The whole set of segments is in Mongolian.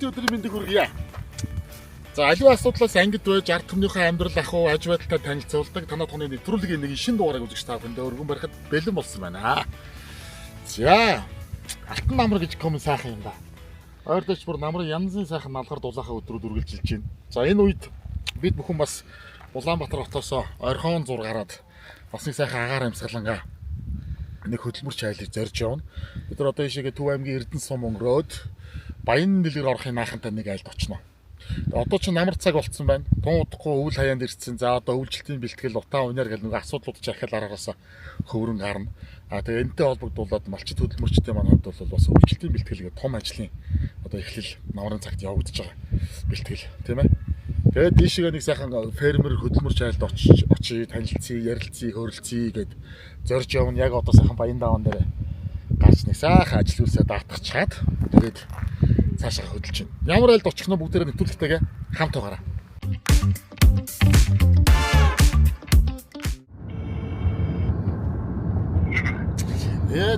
өдрийн мэндийг хүргье. За аливаа асуудлаас ангид байж ард түмнийхээ амьдрал ахуй аж байдалтай танилцуулдаг танаа тооны нэвтрүүлгийн нэг шинэ дугаарыг үзэж та бүхэндээ өргөн барихад бэлэн болсон байна. За алтан намар гэж комент сайхан юм да. Ойрдоч бүр намрын янзын сайхан налхар дулаахаа өдрүүд үргэлжилж байна. За энэ үед бид бүхэн бас Улаанбаатар хотоос орхон зур гараад бас нэг сайхан агаар амьсгалангаа нэг хөдөлмөрч айлыг зорж явна. Бид нар одоо ийшээгээ Төв аймгийн Эрдэнэ сум өнгөрөөд Баян нэлгэр орохын наахантай нэг айлд очно. Одоо ч намар цаг болцсон байна. Тун удахгүй өвөл хаяанд ирсэн. За одоо өвлжилтийн бэлтгэл утаа унаар гэл нэг асуудлууд ч ахил араас хөврөн гарна. Тэгээ энэтэй холбогдуулаад малчит хөдөлмөрчтэй маань хувьд бол бас өвлжилтийн бэлтгэл гэх том ажлын одоо эхлэл намрын цагт явагдаж байгаа бэлтгэл тийм ээ. Тэгээд дийшээ нэг сайхан фермер хөдөлмөрч айлд очие танилцъя, ярилцъя, хөрөлцъя гэд зорж явна. Яг одоо сайхан Баян даван дээр гарч нэг сайхан ажил үйлсээ даатгачаад тэгээд цаашаа хөдөлж байна. Ямар айлд очих нь бүгдээрээ нэвтрүүлэгтэйгээ хамт байгаарай.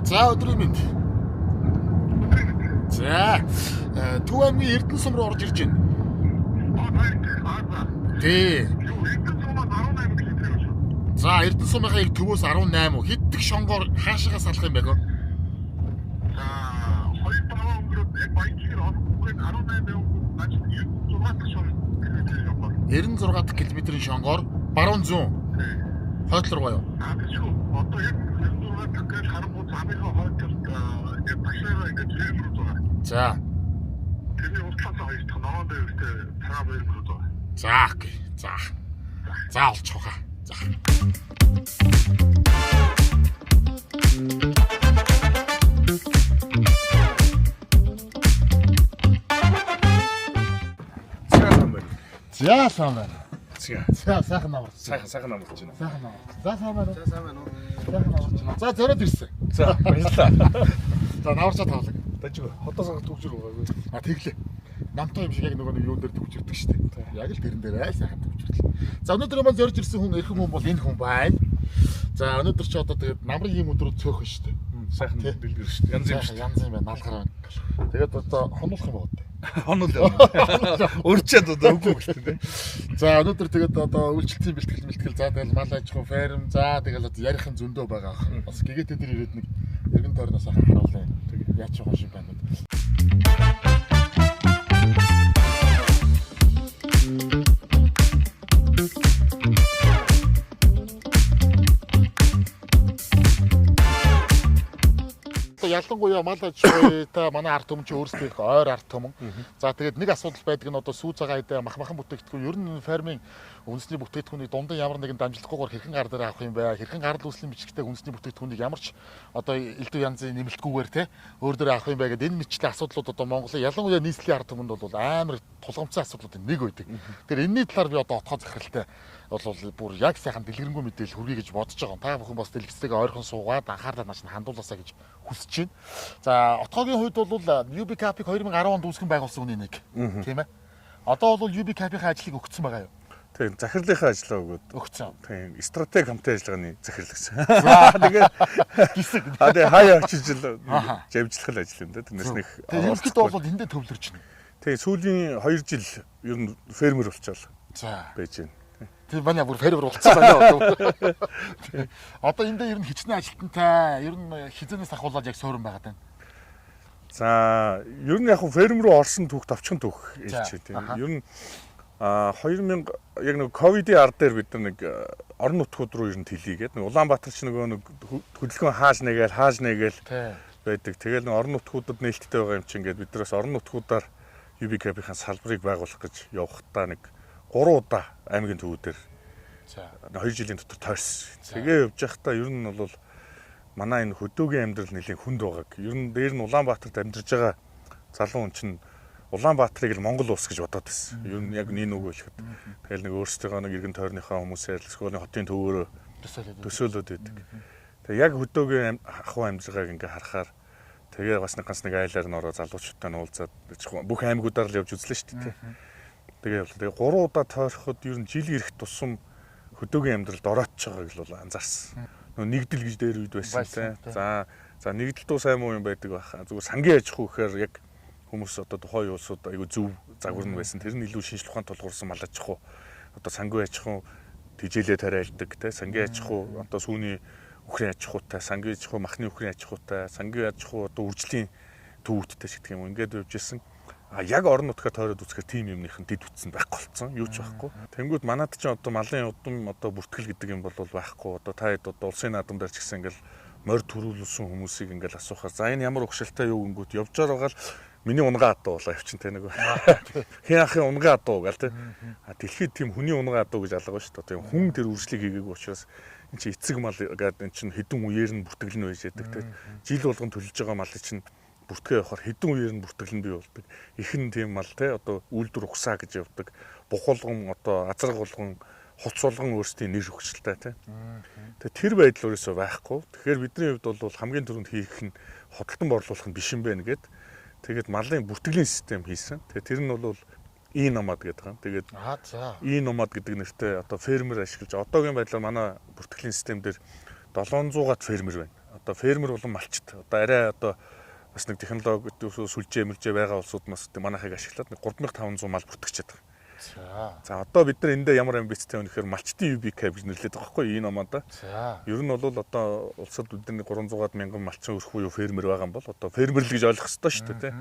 За өдрийн мэнд. За Төв аймгийн Эрдэнэ сум руу орж ирж байна. Тий. За Эрдэнэ сумынхаа яг төвөөс 18 хиддэг шонгоор хаашаагаас алах юм бэ хөө? За 96 км-ийн шонгоор баруун зүүн хойд руу юу? Одоо яг 96 км харангуй замынхаа хойд талд яг башаараа ингэж фермер рүү байгаа. За. Тэрний уучлаарай хоёр дахь ногоон дээрээ цагаан фермер рүү байгаа. За окей. За олчих хаа. За. За сайн байна. За сайхан намар. Сайхан намарч байна. Сайхан намар. За сайн байна. За сайн байна уу? Сайхан намарч байна. За зориод ирсэн. За баярлалаа. За намарчаа тавлаг. Дажиг хотоос төгжөр байгаа. Тэглээ. Намтай юм шиг яг нөгөө нэг юун дээр төгжирдэг шүү дээ. Яг л тэрэн дээр сайхан төгжирлээ. За өнөөдөр маань зорж ирсэн хүн эрхэм хүн бол энэ хүн байна. За өнөөдөр ч одоо тэгээд намрын юм өдрүүд цөөхөн шүү дээ. Сайхан дэлгэр шүү дээ. Янз юм байна. Налхар байна. Тэгээд одоо хонуулах юм байна. Хонол яа. Өрчөөд одоо үгүй гэхдээ тийм. За өнөөдөр тэгээд одоо үйлчлэлтийн бэлтгэл за тэгэл мал аж ахуйн ферм за тэгэл одоо ярихын зөндөө байгаа. Бас гэгээтэй дээр ирээд нэг эргэн тойрноос ахаа харуулъя. Тэгээд яаж явах шиг байна. Ялангуяа мал аж ахуйтай манай ард түмэн чи өөрсдийнх ойр ард түмэн. За тэгээд нэг асуудал байдаг нь одоо сүү цагаан идэ махмахан бүтээгдэхүүн ер нь фермийн үндэсний бүтээгдэхүүнийг дундан ямар нэгэн дамжлаггүйгээр хэрхэн гар дээр авах юм бэ? Хэрхэн гардал үүслийн бичгтэй үндэсний бүтээгдэхүүнийг ямар ч одоо элдв янзын нэмэлтгүйгээр те өөр дээр авах юм бэ гэдэг энэ мэтчлийн асуудлууд одоо Монголын ялангуяа нийслэлийн ард түмэнд бол амар тулгамцсан асуудлуудын нэг байдаг. Тэгэхээр энэний талаар би одоо отгоо захиралтай бол бүр яг сайхан дэлгэрэнгүй мэдээлэл хүргэе гэж бодож байгаа. Та бүхэн бас дэлгэцтэйгээ ойрхон суугаад анхаарлаа нааш нь хандуулаасаа гэж хүсэж байна. За отгоогийн хувьд бол UB Cap-ыг 2010 онд үүсгэн байгуулсан үнэ нэг. Тийм ээ. Одоо бол UB Cap-ийн ажлыг өгсөн байгаа юу? Тийм, захирлынхаа ажлаа өгсөн. Тийм, стратеги хамтын ажиллагааны захирал гэсэн. За тэгээд гисэг. Тэгээ хаяа очиж живжлах ажил юм да. Тэрнээс нэг ерөнхийдөө бол эндээ төвлөрч байна. Тийм, сүүлийн 2 жил ер нь фермер болчихвол. За байж байна. Тийм байна бүр фермер болчихсон байна одоо. Одоо эндээ ер нь хичнээн ажилтнтай ер нь хизэнээс ахуулаад яг суурин байгаад байна. За ер нь яг ферм рүү орсон түүх товчхон түүх хэлж байна. Ер нь 2000 яг нэг ковидын ард дээр бид нэг орон нутгууд руу ер нь тэлийгээд нэг Улаанбаатар ч нөгөө нэг хөдөлгөөн хааж нэгээл байдаг. Тэгэл нэг орон нутгуудад нээлттэй байгаа юм чинь ингээд бид нараас орон нутгуудаар UB Cap-ийн салбарыг байгуулах гэж явахдаа нэг 3 удаа аймгийн төвүүдээр 2 жилийн дотор тойрсон. Тэгээ явж байхдаа ер нь бол манай энэ хөдөөгийн амьдрал нэлийн хүнд байгааг. Ер нь дээр нь Улаанбаатарт амьдарч байгаа залуу хүн чинь Улаанбаатарыг л Монгол улс гэж бодоод байсан. Ер нь яг нэг үг хэлэхэд. Тэгэл нэг өөрсдөө нэг эргэн тойрныхаа хүмүүсээр эсвэл хотын төвөөрөө төсөөлөд байдаг. Тэгээ яг хөдөөгийн ахуй амьдаргааг ингээ харахаар тэгээ бас нэг ганц нэг айлаар н ороо залуучуудтай уулзаад бүх аймагуудаар л явж үзлээ шүү дээ. Тэгээ 3 удаа тойроход ер нь жил ирэх тусам хөдөөгийн амьдралд ороодч байгааг л анзаарсан. Нэгдэл гэж дээр үед байсан тийм. За нэгдэл дуу сайн муу юм байдаг баха. Зүгээр сангийн аж ахуй гэхээр яг хүмүүс одоо тухайн улсууд айгүй зөв загварн байсан. Тэр нь илүү шинжлэх ухаан тулгуурсан мал аж ахуй одоо сангийн аж ахуй тижээлээ тариалдаг те сангийн аж ахуй одоо сүүний үхрийн аж ахуйтай сангийн аж ахуй махны үхрийн аж ахуйтай сангийн аж ахуй одоо үржлийн төвүүдтэй ч гэх юм ингээд явж исэн. Яг орон нутгаар тойроод үзэхээр тийм юмныхан дэд үтсэн байхгүй болцсон. Юу ч байхгүй. Тэнгүүд манад ч одоо малын удам одоо бүртгэл гэдэг юм бол байхгүй. Одоо та хэд одоо улсын наадам дээр ч гэсэн ингээл морь төрүүлсэн хүмүүсийг ингээл асуухаар за энэ ямар ухшилтай юу гингүүд явж байгаа л миний унгаа адуу болоо явчин те нэг. Хин ахын унгаа адуу гал те. Дэлхийд тийм хүний унгаа адуу гэж алга ба шүү дээ. Тийм хүн тэр үржлийг хийгээгүй учраас энэ чи эцэг мал гэдэг энэ чин хэдэн үеэр нь бүртгэл нь байж яадаг те. Жил болгон төлөж байгаа мал чинь бүртгээ явахаар хэдэн үеэр нь бүртгэл нь бий болдог. Ихэн тийм мал те одоо үйлдвэр ухсаа гэж явдаг. Бухуулган одоо азраг болгон хоц болгон өөрсдийн нэр хөгжилтэй те. Тэгээ тэр байдал өөрөөсөө байхгүй. Тэгэхээр бидний хувьд бол хамгийн түрүүнд хийх нь хөдөлтөн борлуулах нь биш юм байна гэд. Тэгээд малын бүртгэлийн систем хийсэн. Тэгээ тэр нь бол E-nomad гэдэг юм. Тэгээд E-nomad гэдэг нэртэй одоо фермер ашиглаж одоогийн байдлаар манай бүртгэлийн систем дээр 700-аад фермер байна. Одоо фермер болон малчт. Одоо арай одоо бас нэг технологи сүлжээ мэлжээ байгаа улсууд манайхыг ашиглаад 3500 мал бүртгэж чаддаг. За одоо бид нар эндээ ямар амбицтай вэ гэхээр малчтын UBK гэж нэрлэдэг байгаа байхгүй E-nomad. Ер нь бол одоо улсад бидний 300-аад мянган малчин өрх буюу фермер байгаа юм бол одоо фермер л гэж ойлгох хэрэгтэй шүү дээ тий.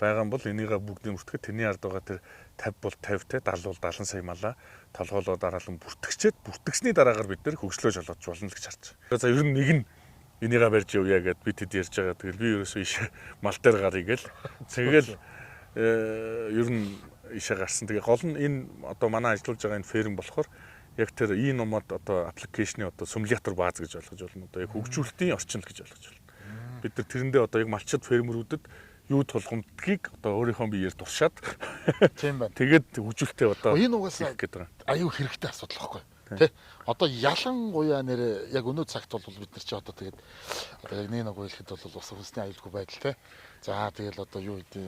Байгаа юм бол энийгээ бүгдийг бүртгэхэд тэрний ард байгаа тэр 50 бол 50 те 70 бол 70 сая малаа толгоолоо дараалан бүртгэжчээд бүртгэсний дараагаар бид нэр хөгжлөө жолоодж болно л гэж харж байгаа. За ер нь нэг нь энийгээ барьж явъя гэд бид хэд ярьж байгаа. Тэгэл би ерөөсөө иш мал дээр гарыг гэл. Тэгэл ер нь ишээ гарсан. Тэгээ гол нь энэ одоо манай ажиллаж байгаа энэ ферм болохоор яг тэр E-nomad одоо аппликейшны одоо симулятор бааз гэж ойлгож болно. Одоо яг хөгжүүлэлтийн орчин л гэж ойлгож байна. Бид нар тэрэндээ одоо яг малчид фермерүүдэд юу тулгамдгийг одоо өөрийнхөө биеэр туршаад тийм байна. Тэгээд хөгжүүлэлтээ одоо энэ угаасаа аюу хэрэгтэй асуудал байхгүй. Тэ одоо ялангуяа нэр яг өнөө цагт бол бид нар чи одоо тэгээд одоо яг нэг хэлэхэд бол ус хүнсний аюулгүй байдал те. За тэгэл одоо юу гэдэг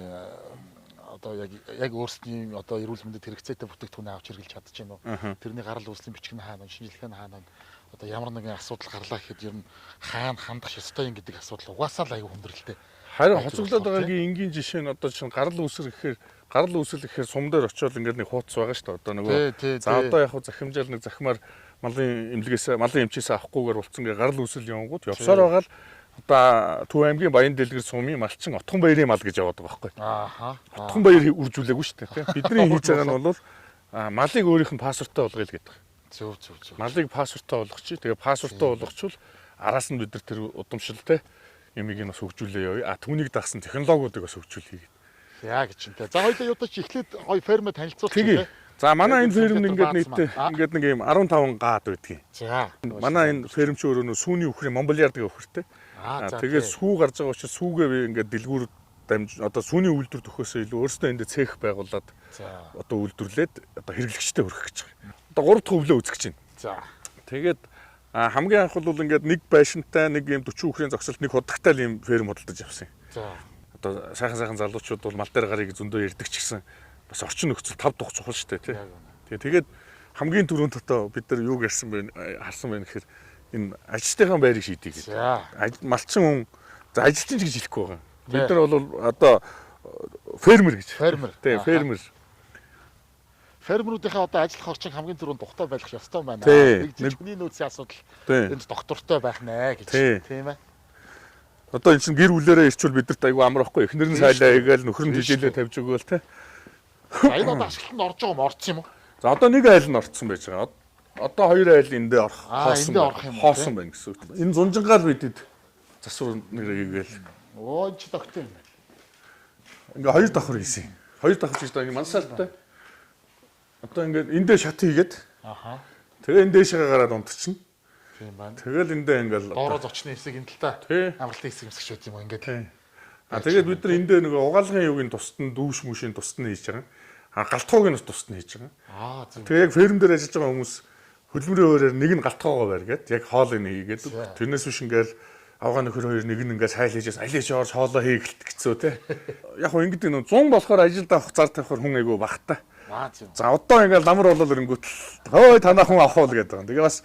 одоо яг өөрсдийн одоо эрүүл мэндэд хэрэгцээтэй бүтээгдэхүүн авч хэрэглэж чадчихэв нөө. Тэрний гарал үүслийн бичиг нь хаана, шинжилгээ нь хаана, одоо ямар нэгэн асуудал гарлаа гэхэд ер нь хаана хандах ёстой юм гэдэг асуудал угаасаа л аюу хүндрэлтэй. Харин хоцоглоод байгаагийн энгийн жишээ нь одоо чинь гарал үүсэл гэхээр сум дээр очиод ингээд нэг хууц байгаа шүү дээ. Одоо нөгөө за одоо яг захимжаал нэг захимаар малын эмчээс авахгүйгээр болцсон гээ гарал үүсэл явангууд явсаар байгаа л одоо Төв аймгийн Баян дэлгэр сумын малчин Отхон баярын мал гэж яваад байгаа байхгүй. Отхон баяр үржүүлээгүй шүү дээ. Бидний хийж байгаа нь бол малыг өөрийнх нь пассворттой болгоё л гэдэг. Зөв. Малыг пассворттой болгочих. Тэгээ пассворттой болгочвол араас нь бид нар тэр удамшилтай ямиг нь бас хөгжүүлээ явъя. Түүнийг дагсан технологиудыг бас хөгжүүлье. Яг ч юм те. За хоёулаа юудаж эхлээд гоё фермэд танилцуулчих те. За манай энэ ферм ингээд нийтдээ ингээд нэг юм 15 гаад байдгийг. За. Манай энэ ферм ч өөрөө сүүний үхрийн Монболиард гэх үхэртэй. Тэгээд сүү гарч байгаа учраас сүүгээ би ингээд дэлгүүр одоо сүүний үйлдвэр төхөөсөө илүү өөрсдөө эндээ цех байгуулад одоо үйлдвэрлээд одоо хэрэглэгчтэй хүргэх гэж байгаа. Одоо 3 дахь өвлөө үзэж чинь. За. Тэгээд хамгийн анх бол ингээд нэг байшинтай нэг юм 40 үхрийн зогсолт нэг худагтай юм ферм худалдаж авсан юм. За. Одоо сайхан залуучууд бол мал дээр гарыг зөндөө ярддаг ч гэсэн бас орчин нөхцөл 5 дахь чухал шүү дээ тий. Тэгээд хамгийн түрүүнд одоо бид нар юуг ярьсан бэ харсан байх гэхээр энэ ажилтныхаа байрыг шийдье гэдэг. Малчин хүн за ажилтны ч гэж хэлэхгүй байгаа. Бид нар бол одоо фермер гэж. Тий, фермер. Фермерүүдийнхээ одоо ажиллах орчин хамгийн түрүүнд тухтай байх ёстой байна. Нэг жижигний нөөцийн асуудал энд доктортой байх нэ гэж. Тийм ээ. Одоо энэ чинь гэр бүлээрээ ирчүүл бидэрт айгүй амар байхгүй. Эхнэр нь сайлаа игээл нөхөр нь тижээлээ тавьж өгөөл те. За энэ одоо ашиглалтанд орж байгаа юм орсон юм уу? За одоо нэг айл нь орцсон байж байгаа. Одоо хоёр айл эндээ орох хоосон байна гэсэн үг. Энэ зунжингаал бидэд засвар нэрээ гээл. Оо ч тогтсон юм. Ингээ хоёр давхар хийсэн. Хоёр давхар хийж байгаа мансаалтай. Одоо ингээд эндээ шат хийгээд. Тэгээ энэ дээшээ гараад унтчихна. Тийм байна. Тэгэл эндээ ингээл доороо зочны хэсэг энэ л та. Амралтын хэсэг юмсгч үү юм ингээд. Тэгээд бид нар эндээ нэг угаалгын юугийн тусад нь дүүш мүшийн тусад нь хийж байгаа. Галтхуугийн тусад нь хийж байгаа. Тэгээ яг ферм дээр ажиллаж байгаа хүмүүс хөдөлмөрийн өөрөөр нэг нь галтхуугаа барь гээд яг хоолыг хийгээд тэрнээс биш ингээл авгаа нөхөр хоёр нэг нь ингээд сайл хийжээс аль ч орж хоолоо хийгэлт гэцүү те. Яг хөө ингэдэг нөө 100 болохоор ажилд авах зар тавихаар хүн айгу багтаа. За одоо ингээл намар болол ирэнгүүт хөөе танаа хүн авах уу гэдэг. Тэгээ бас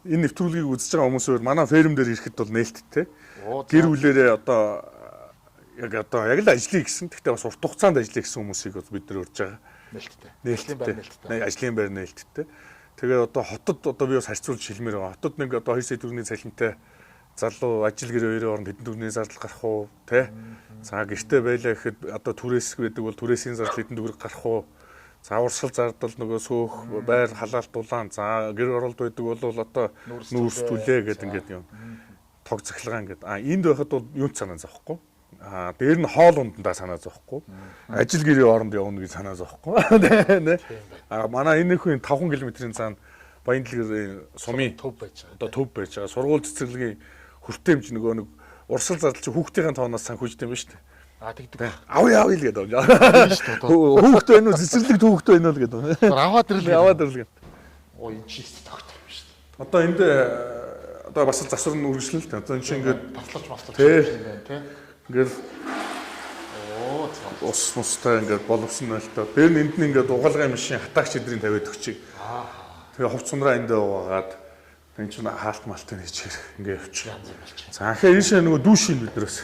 энэ нэвтрүүлгийг үзэж байгаа хүмүүсээр манай ферм дээр ирэхэд бол нээлттэй. Гэр бүлэрээ одоо яг одоо яг л ажлыг гэсэн. Гэхдээ бас урт хугацаанд ажлыг гэсэн хүмүүсийг бид нар урьж байгаа. Нээлттэй. Ажлын байр нээлттэй. Тэгээ одоо хотод одоо би бас харьцуулж хэлмээр байгаа. Хотод нэг одоо 2 сая төгрөгийн цалинтай залуу ажил гэрээ хоёрын оронд хэдэн төгрөгийн зардал гарах уу, тэ? За гэртээ байлаа гэхэд одоо түрээсэх байдаг бол түрээсийн зардал хэдэн төгрөг гарах уу? За урсгал зардал нөгөө сөөх байр халаалт дулаан. За гэр оролт байдаг бол одоо нүүрс түлээ гэдэг ингээд юм. Тог цахилгаан гэдэг. Энд байхад бол юунд санаа зовхгүй. Дээр нь хоол ундандаа санаа зовхгүй. Ажил гэрээ оронд явна гэж санаа зовхгүй. Тэ. Манай энэ хүн 5 км-ийн цаана Баяндлэгэр сумын төв байж байгаа. Одоо төв байж байгаа. Сургууль цэцэрлэгийн хүртээмж нөгөө нэг урсгал зардал чи хүүхдийн тооноос санхүүжтэй юм ба шүү дээ. Тэгдэг. Авъя гэдэг байна. Хүүхдээ байна уу цэцэрлэг хүүхдээ байна уу гэдэг. Аваад ирлээ. Оо энэ чи тогтох юм шүү дээ. Одоо энд одоо бас л засвар нь үргэлжлэн л дээ. Одоо энэ чинь ингээд таслаж юм байна тий. Ингээд ус мустай ингээд боловсон байл та. Тэр нь энд нь ингээд угаалгын машин хатаагч эдрийн тавиад өгчийг. Тэгээ хувц сунраа эндээ угаагаад энэ чинь хаалт малтын хийчихэр ингээд явчих. За ахаа ийшээ нөгөө дүүшин биднээс.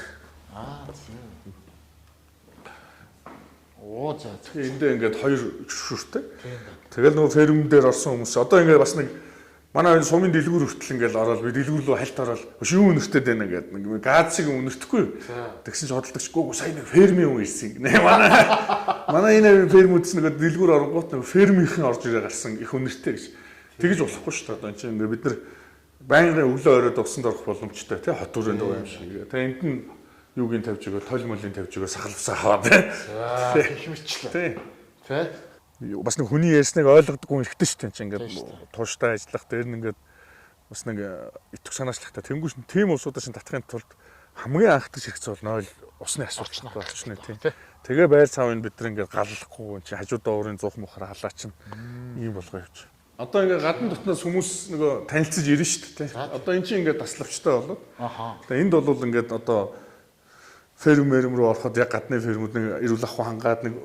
Оо за. Тэгээ эндээ ингээд 2 шүршүртэй. Тэгэл нөгөө ферм дээр орсон хүмүүс одоо ингээд бас нэг манай энэ сумын дэлгүүр хүртэл ингээд ороод би дэлгүүр рүү хальт ороод шүүн өнөртэй байна ингээд нэг газыг өнөртөхгүй. Тэгсэн чинь хөдөлгөгч гоо сайн нэг фермийн хүн ирсэн. Манай энэ фермүүдс нэг дэлгүүр оронгууд нэг фермийнхэн орж ирээ гарсан их өнөртэй гэж. Тэгэж болохгүй шүү дээ. Одоо энэ чинь бид нар байнгын өглөө оройд усанд орох боломжтой тий хот өрөөнд байгаа юм шиг. Тэгээ энд нь юугийн тавьж өгөө, тол молын тавьж өгөө сахалвсаа хаваа тий. Их мэтлээ. Тий. Бас нэг хүний ярьсныг ойлгодоггүй ихтэй шүү дээ. Ингээд тууштай ажиллах дээр нь ингээд бас нэг итг санаачлагтай тэнгуүш тийм усуудаа шин татахын тулд хамгийн анхдагч хэрэгцээ бол нойл усны асуудал болчихно тий. Тэгээ байр цаавын бид нар ингээд галлахгүй чи хажуудаа уурын зуух мухаар халаач ийм болгоо явж. Одоо ингээд гадна дотноос хүмүүс нөгөө танилцж ирнэ шүү дээ тий. Одоо эн чинь ингээд таславчтай болоод. Тэгээ энд бол ингээд одоо ферм рүү ороход яг гадны фермүүд нэг эрүүл ахуй хангаад нэг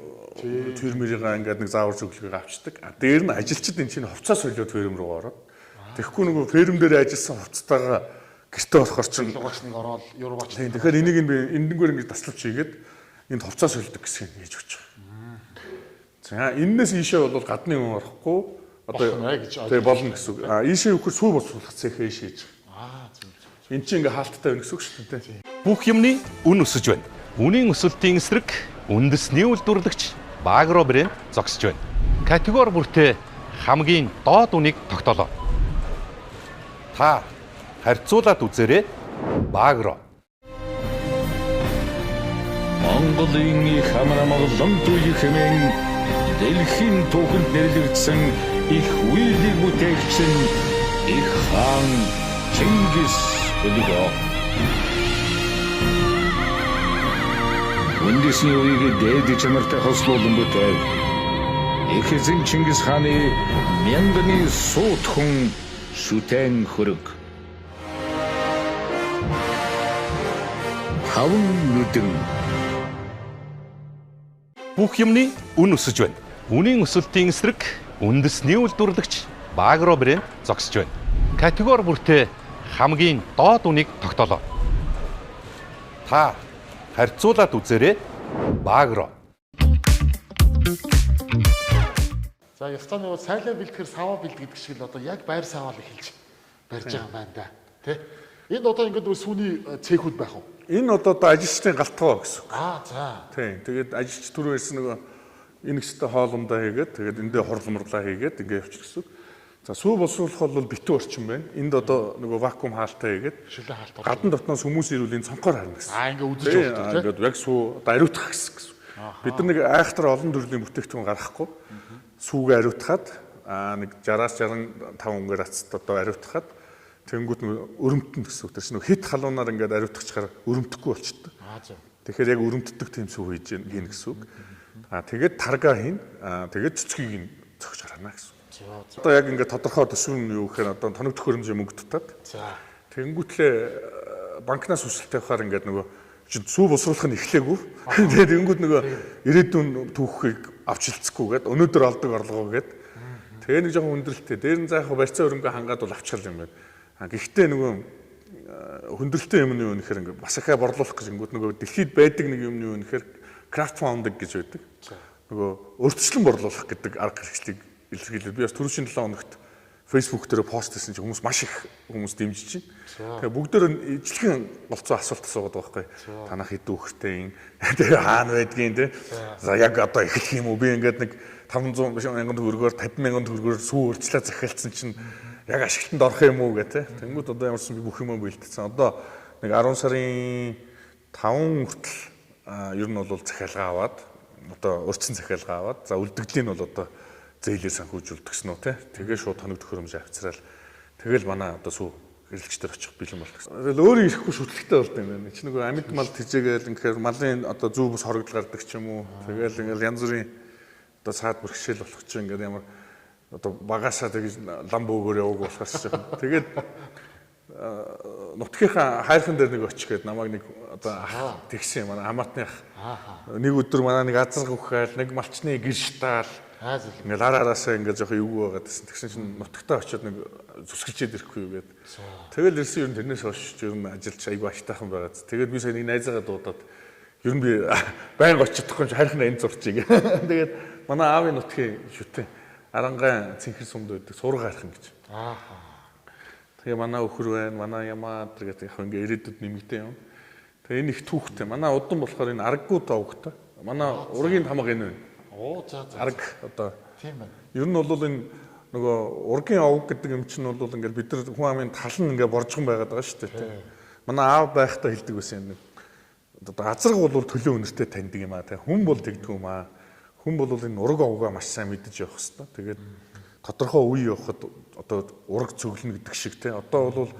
фермерийгаа ингээд нэг заавар зөвлөгөөг авчдаг. Дээр нь ажилчид энэ чинь хувцас солиод ферм рүү ороод. Тэгэхгүй нөгөө ферм дээр ажилласан хувцастайгаа гэртээ орохор чинь лугаач нэг ороод юуруугач. Тэгэхээр энийг би эндэнгээр ингээд таславч хийгээд энд хувцас солиодог гэсэн юм хийж өгч байгаа. За энэс ийшээ бол гадны хүн орохгүй одоо тэгээ болно гэсэн үг. Ийшээ өгөхөөр сүү болцуулах цэхээ ийшээ хийж байгаа. Энд чинь ингээд хаалттай байна гэсэн үг шүү дээ. Бүх юмны үн өсөж байна. Үнийн өсөлтийн эсрэг үндэсний үйлдвэрлэгч Багро брэнд зогсож байна. Категори бүртээ хамгийн доод үнийг тогтоолоо. Та харьцуулаад үзээрэй. Багро. Монголын их хамрамгалан туй хэмээн дэлхийн түүхэнд нэрлэгдсэн их үеийг бүтээгчсэн их хаан Чингис өлгөө. Үндэсний үеийг дээд чанартай хослуулан бүтэв. Их эзэн Чингис хааны мянганы суут хүн шүтэн хөрөг. Хавн нүдэн. Бүх юмны үн өсөж байна. Үнийн өсөлтийн эсрэг үндэсний үйлдвэрлэгч Багро брэнд зогсож байна. Категори бүртээ хамгийн доод үнийг тогтоолоо. Та харьцуулаад үзээрэй. Багро. За ёстой нэг сайлаа бэлтгэхэр саваа бэлтгэдэг шиг л одоо яг байр саваа л эхэлж барьж байгаа юм байна да. Тэ? Энд одоо ингээд сүүний цехүүд байх уу? Энэ одоо ажилчдын галтгоо гэсэн. За. Тийм. Тэгээд ажилч түрүү ярьсан нөгөө энэ гэстэй хоолундаа хийгээд тэгээд эндээ хорломрлаа хийгээд ингээд явчих гэсэн. За сүү боловсруулах бол битүү орчин байна. Энд одоо нөгөө вакуум хаалтаа хийгээд шилэн хаалт. Гадна дотноос хүмүүс ирүүл энэ цонхоор харна гэсэн. Ингээд үзэж явдаг тийм. Ингээд яг сүү одоо ариутгах гэсэн. Бид нар нэг айхтар олон төрлийн бүтээгдэхүүн гаргахгүй. Сүүгээ ариутгаад нэг 60-аас 65 өнгөөр ацт одоо ариутгаад тэнгууд нэг өрөмтөн гэсэн үг. Тэр чинь хит халуунаар ингээд ариутгachаар өрөмтөхгүй болчихдээ. Тэгэхээр яг өрөмтдөг тийм сүү хийж гин гэсэн үг. Тэгээд тарга хийн. Тэгээд цэцгийг нь зогж гаргана гэсэн. Одоо яг ингээд тодорхой төсвөн юу гэхээр одоо тоног төхөөрөмжийн мөнгө дутаад. Тэнгүүтлээ банкнаас хүсэлт тавихаар ингээд нөгөө чинь сүү босруулах нь эхлэегүй. Тэгээд тэнгууд нөгөө ирээдүйн түүхийг авч хэлцэхгүйгээд өнөөдөр олдог орлогоо гээд тэгээ нэг жоохон өндөрлөлттэй. Дээр нь заах барьцаа өрөнгө хангаад бол авчихл юм байна. Гэхдээ нөгөө хүндрэлтэй юм нь юу нэхэр ингээд бас ахаа борлуулах гэж ингүүд нөгөө дэлхийд байдаг нэг юм нь юу нэхэр crowdfunding гэж байдаг. Нөгөө өөрчлөлт борлуулах гэдэг арга хэрэгслийг илэрхийлээд би бас түрүүчийн 7 хоногт Facebook дээр пост хийсэн чинь хүмүүс маш их хүмүүс дэмжиж байна. Тэгээ бүгдээр ижлэгэн голцоо асуулт асуугаад байгаа байхгүй. Танах хэдэн хүүхэдтэй юм? Тэгээ хаана байдгийн те. За яг одоо эхлэх юм уу? Би ингээд нэг 500 мянган төгрөгөөр 50 мянган төгрөгөөр сүү урьдчилаа захиалцсан чинь яг ашиглалтанд орох юм уу гэх те. Тэнгүүд одоо ямарсан би бүх юм бэлтгэсэн. Одоо нэг 10 сарын 5 хүртэл ер нь бол захиалгаа аваад одоо урьдчилан захиалгаа аваад за үлдэгдлийн нь бол одоо зээлээр санхүүжүүлдэг гэсэн үү те. Тэгээ шууд тоног төхөөрөмж авчраад тэгэл манай одоо сүү хэрэглэгчдэр очих бэлэн болох гэсэн. Тэгэл өөрөө ирэхгүй шүтлэгтэй болд юм байна. Чи нөгөө амьд мал тэжээгээл ингээр малын одоо зүү бус хорогдол гардаг ч юм уу. Тэгэл ингээл янз бүрийн одоо цаад бэрхшээл болох чинь ингээд ямар одоо багасаа тэгж лам бөөгөр яваг болохоос жоохон. Тэгээд нутгийнхаа хайрхан дээр нэг очихгээд намайг нэг одоо тэгсэн манай хамаатны нэг өдөр манай нэг азар гүхэл нэг малчны гэр штаал ингээл араасаа ингээд жоохон эвгүй байгаад тэгсэн чинь нутагтаа очиод нэг зүсгэлжээд ирэхгүй юу гээд тэгэл ирсэн юм тэрнээс хойш ер нь ажиллаж айгүй аштайхан байгаад тэгээд би сая нэг найзаагаа дуудаад ер нь би байнга очихдохгүй юм хайрхан энэ зурчиг тэгээд манай аавын нутгийн шүтэн Арангай цэнхэр сумд байдаг сурга хайрхан гэж. Тэгээ манай өхөр байна, манай ямаа гэдэг яг ингээ ирээдүйд нэмэгдээ юм. Тэгээ энэ их түүхтэй. Манай удам болохоор энэ арггүй тавгтай. Манай ургийн тамга энэ байна. Оо за. Арг одоо тийм байна. Ер нь бол энэ нөгөө ургийн овг гэдэг юм чинь бол ингээл бид нар хүн амын тал нь ингээ боржгон байгаад байгаа шүү дээ. Манай аав байхдаа хэлдэг байсан юм. Одоо азарг бол төлөө өнөртэй таньдаг юм аа. Хүн бол тэгдэг юм аа. Хүн бол энэ ураг овгаа маш сайн мэдэж явах хэрэгтэй. Тэгээд тодорхой үе явахад одоо ураг цөглөнө гэдэг шиг те. Одоо бол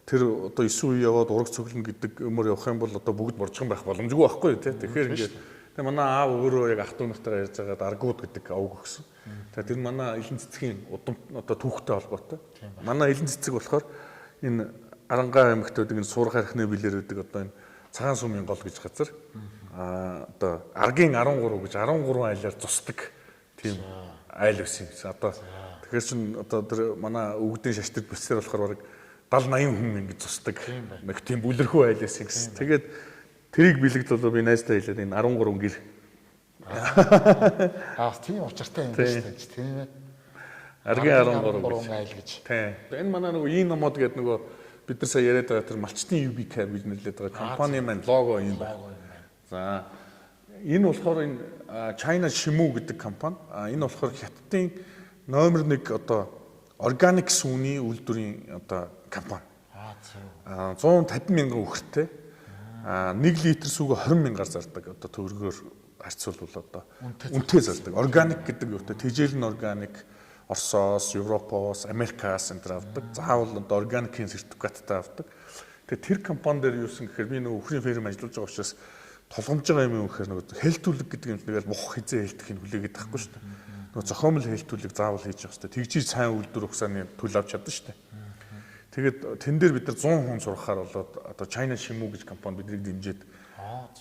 тэр одоо 9 үе яваад ураг цөглөнө гэдэг юмор явах юм бол одоо бүгд боржгон байх боломжгүй байхгүй те. Тэгэхээр ингээд тэгээ манай аав өөрөө яг ах トゥ нартайгаа ярьж байгаад аргууд гэдэг овг өгсөн. Тэгээ тэр манай элен цэцгийн удам одоо түүхтэй холбоотой. Манай элен цэцэг болохоор энэ Арангай аймагт байдаг энэ сурга хархны билэр байдаг одоо энэ цагаан сумын гол гэж газар. Одоо аргийн 13 гэж 13 айлаар цусдаг тийм айл байсан гэсэн. Одоо тэгэхээр чин одоо тэр манай өвгдийн шаштрыг бэлсээр болохоор бараг 70-80 хүн ингэж цусдаг. Нэг тийм бүлэрхүү айл байсан гэсэн. Тэгээд тэрийг бэлэгдэл би найзтай хэлээд энэ 13 гэр. Тийм учиртай юм байна шүү дээ. Тийм ээ. Аргийн 13 айл гэж. Тийм. Энэ манай нөгөө ийн номод гэдэг нөгөө бид нар сая яриад байгаа тэр малчтын UB cab гэж нэрлэдэг байгаа компани маань лого юм байна. За энэ болохоор энэ China Shimu гэдэг компани. Энэ болохоор хятадын номер 1 одоо органик сүүний үйлдвэрийн одоо компани. 150 мянган үхэртэй. 1 литр сүүг 20 мянгаар зардаг. Одоо төгрөгөөр харьцуулбал одоо үнэтэй зардаг. Органик гэдэг юутай тэжээл нь органик Оросоос, Европоос, Америкаас энэ авдаг. Заавал одоо органикийн сертификаттай авдаг. Тэгээ тэр компани дээр юусэн гэхээр би нөгөө өхрийн ферм ажиллаж байгаа учраас толгомж байгаа юм гэхээр нөгөө хэлтүүлэг гэдэг юм нэгээл мох хизээ хэлтэх нь хүлээгээд тахгүй шүү дээ. Нөгөө зохиомл хэлтүүлэг заавал хийж явах хэрэгтэй. Тэгжиж сайн үйлдвэр ухсааны төлөв авч чадна шүү дээ. Тэгээд тэн дээр бид нар 100 хүн сурахаар болоод одоо China Shimu гэж компани биднийг дэмжиж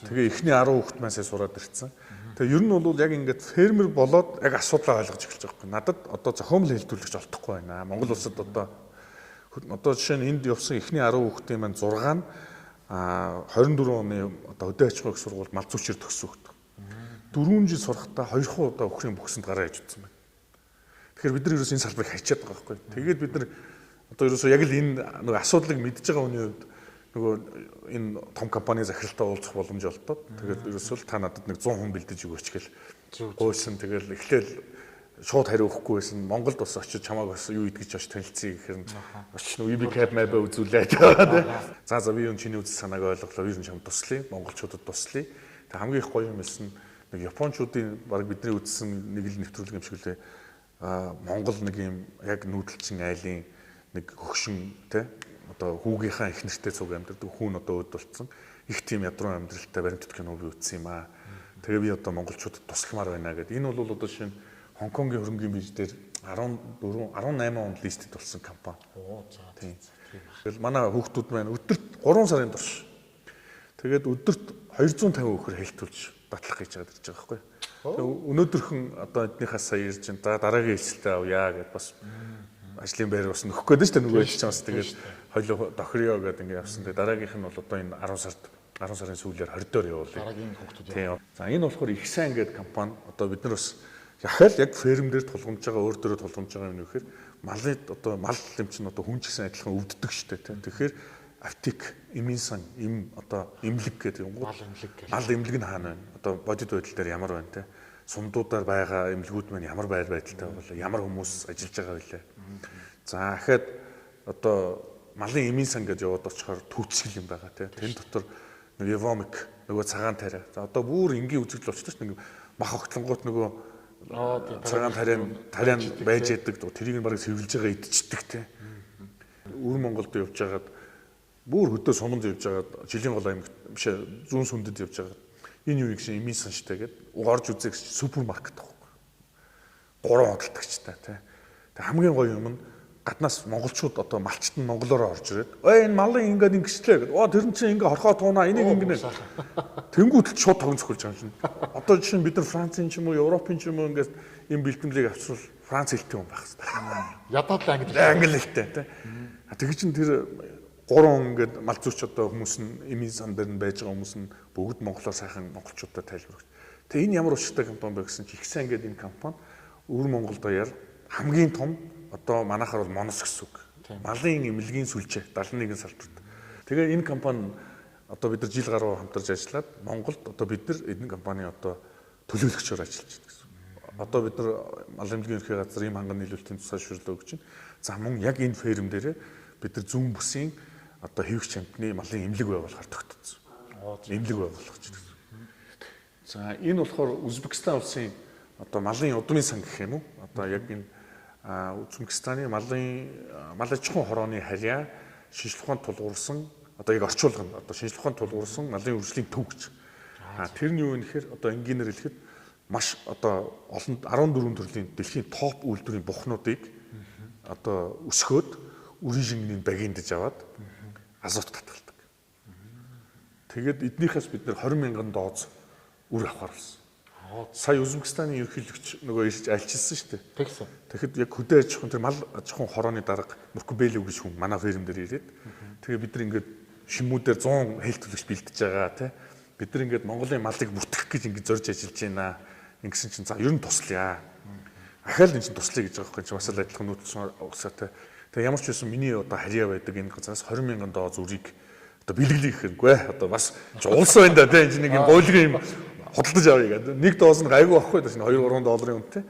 тэгээ эхний 10 хүүхэд маань сая сураад ирсэн. Тэгээ ер нь бол яг ингээд фермер болоод яг асуудлаа ойлгож эхэлж байгаа юм. Надад одоо зохиомл хэлтүүлэгч олдохгүй байна. Монгол улсад одоо жишээ нь энд явсан эхний 10 хүүхдийн маань 6 нь 24 оны одоо хөдөө аж ахуйн сургуульд мал зүйчээр төгссөн хүүхд. 4 жил сурахдаа 2 хуу одоо өхрийн бөхсөнд гараа иж утсан байна. Тэгэхээр бид нар ерөөс энэ салбарыг хайчаад байгаа байхгүй. Тэгээд бид нар одоо ерөөсөө яг л энэ нэг асуудлыг мэдж байгаа хүний хувьд нөгөө энэ том компани захиралтай уулзах боломж олдоод тэгээд ерөөсөө та надад нэг 100 хүн бэлдэж өгөөч гэл гуйсан. Тэгэл эхлээл шууд хариу өгөхгүй байсан. Монголд бас очиж чамааг бас юу идэж очиж танилцъя гэхээр очиж UB cab map үзүүлээд за би юу чиний үзэл санааг ойлголоо. Юу чам туслая. Монголчуудад туслая. Тэг хамгийн их гоё юм хэлсэн нэг японочдын баг бидний үзсэн нэг л нэвтрүүлэг юм шиг лээ. Монгол нэг юм яг нүүдэлчин айлын нэг хөгшин те одоо хүүгийнхаа их нэртэй цуг амьдрдаг хүүн одоо өд болцсон их тийм ядруу амьдралтай баримтат кино би үзсэн юм аа. Тэгээ би одоо монголчуудад тусламар байна гэдэг. Энэ бол одоо шинэ Хонконгийн хөрөнгөний бирж дээр 18 онд листэд болсон компани. Оо за. Тэгэл манай хүүхдүүд маань өдөрт 3 сарын турш. Тэгээд өдөрт 250 өхөр хэлтүүлж батлах гэж байгаа дэрж байгаа байхгүй. Тэгээ өнөөдөрхөн одоо эднийхээс сая ирж байна. Дараагийн хэлсэлтэй авъя гэд бас ажлын байр бас нөхөх гээд шүү дээ нөгөө ажиллаж байгаа. Тэгээд хоёул дохирио гэдэг ингээд явсан. Тэгээд дараагийнх нь бол одоо энэ 10 сарын сүүлээр 20 доор явуулъя. Дараагийн хүүхдүүд. Тийм. За энэ болохоор их сайн гэдэг компани одоо бид нар бас яхаал яг ферм дээр тулгамж байгаа өөр дөрөв тулгамж байгаа юм нөхөр малын одоо мал юм чинь одоо хүн ч гэсэн адилхан өвддөг шүү дээ тийм. Тэгэхээр аптек, эмийн сан, одоо эмнэлэг гэдэг юм уу? Мал эмнэлэг нь хаана байна? Одоо бодит байдал дээр ямар байна те? Сумдуудаар байгаа эмнэлгүүд маань ямар байр байдалтай болоо? Ямар хүмүүс ажиллаж байгаа вэ? За дахиад одоо малын эмийн сан гэж яваад очихоор төвчсгэл юм байгаа те. Тэн дотор нэг Evomec нөгөө цагаан тариа. За одоо бүр энгийн үзэгдэл болчихсон шүү дээ. Нэг мах огтлонгууд нөгөө цагаан тариан байж яадаг. Тэрийг нь барыг сэвэлж байгаа идчихдэг те. Өвөр Монголд явж байгаад бүр хөдөө суманд явж байгаад жилийн гол аймагт биш зүүн сүндэд явж байгаад энэ юу гэсэн эмийн сан штэ гэдэг орж үзэх супермаркет байхгүй. 3 худалдагчтай тий. Тэг хамгийн гоё юм нь гаднаас монголчууд одоо малчт нь монголоор орж ирээд энэ малын ингээд ингэчлээ гэдэг. Тэр нь чинь ингээ хорхоо туунаа энийг ингэнэ. Тэнгүүд л шууд тогн зөхөлж байгаа юм. Одоо жишээ нь бид нар Францын ч юм уу, Европын ч юм уу ингээд юм бэлтгэлийг авчруул Франц хэлтэй хүн байх хэрэгтэй. Ядаад англи хэлтэй тий. Тэг чинь тэр 3 ингээд мал зүйч одоо хүмүүс нь эмийн сан дээр нь байж байгаа хүмүүс нь бүгд монголоор сайхан монголчуудад тайлбарч. Тэгээ энэ ямар учиртай компани бэ гэсэн чи их сайн гэдэг энэ компани өвөр Монголд даяар хамгийн том одоо манайхаар бол монос гэсэн үг. Малын эмнэлгийн сүлжээ 71 салбарт. Тэгээ энэ компани одоо бид нар жил гаруй хамтарч ажиллаад Монголд одоо бид нар энэ компани одоо төлөөлөгчөөр ажиллаж байна гэсэн. Одоо бид нар мал эмнэлгийн ерхий газар ийм ханган нийлүүлэлтийн тусгай шүрлөө өгч байна. За мөн яг энэ ферм дээрээ бид нар зүүн бүсийн одоо хэвч амтны малын эмнэлэг байгуулахаар тогтцсон. Эмнэлэг байгуулах гэж байна. За энэ болохоор Узбекистан улсын одоо малын удмын сан гэх юм уу? Одоо яг энэ Узбекистаны мал аж ахуйн хорооны харьяа шинжлэх ухаанд тулгуурсан одоо яг орчуулганд одоо шинжлэх ухаанд тулгуурсан малын үржлийн төв гэж. Тэр нь юу вэ гэхээр одоо энгийнээр хэлэхэд маш одоо олон 14 төрлийн дэлхийн топ үйлдвэрийн бухнуудыг одоо өсгөөд үрийн шингэний багиндж аваад азот татгалдаг. Тэгээд эднийхээс бид нэр 20 мянган дооз үр авахар болсон. Сая Узбекистаны ерөнхийлөгч нөгөө ирж альчилсан шүү дээ. Тэгсэн. Тэгэхэд яг хөдөө аж ахуйн тэр мал аж ахуйн хорооны дарга Мөркөбелөв гэж хүн манай ферм дээр ирээд тэгээ бид нар ингээд шимүүдээр 100 хэлтүүлэгч бэлдэж байгаа тий. Бид нар ингээд Монголын малыг бүртгэх гэж ингээд зорж ажиллаж байна. Ингэсэн чинь за ер нь туслая. Ахаал энэ чинь туслая гэж байгаа байхгүй чи бас л адилхан нүүдэлсэн угсаатай. Тэгээ ямар ч байсан миний одоо харьяа байдаг энэ газраас 20 мянган дооз үрийг одоо бэлгэлээ гэхгүй одоо бас жуулсан байна да тий энэ нэг юм гуйлгын юм худалдаж авъя гэдэг. Нэг дооз нь гайгүй авахгүй да чинь 2-3 долларын үнэтэй.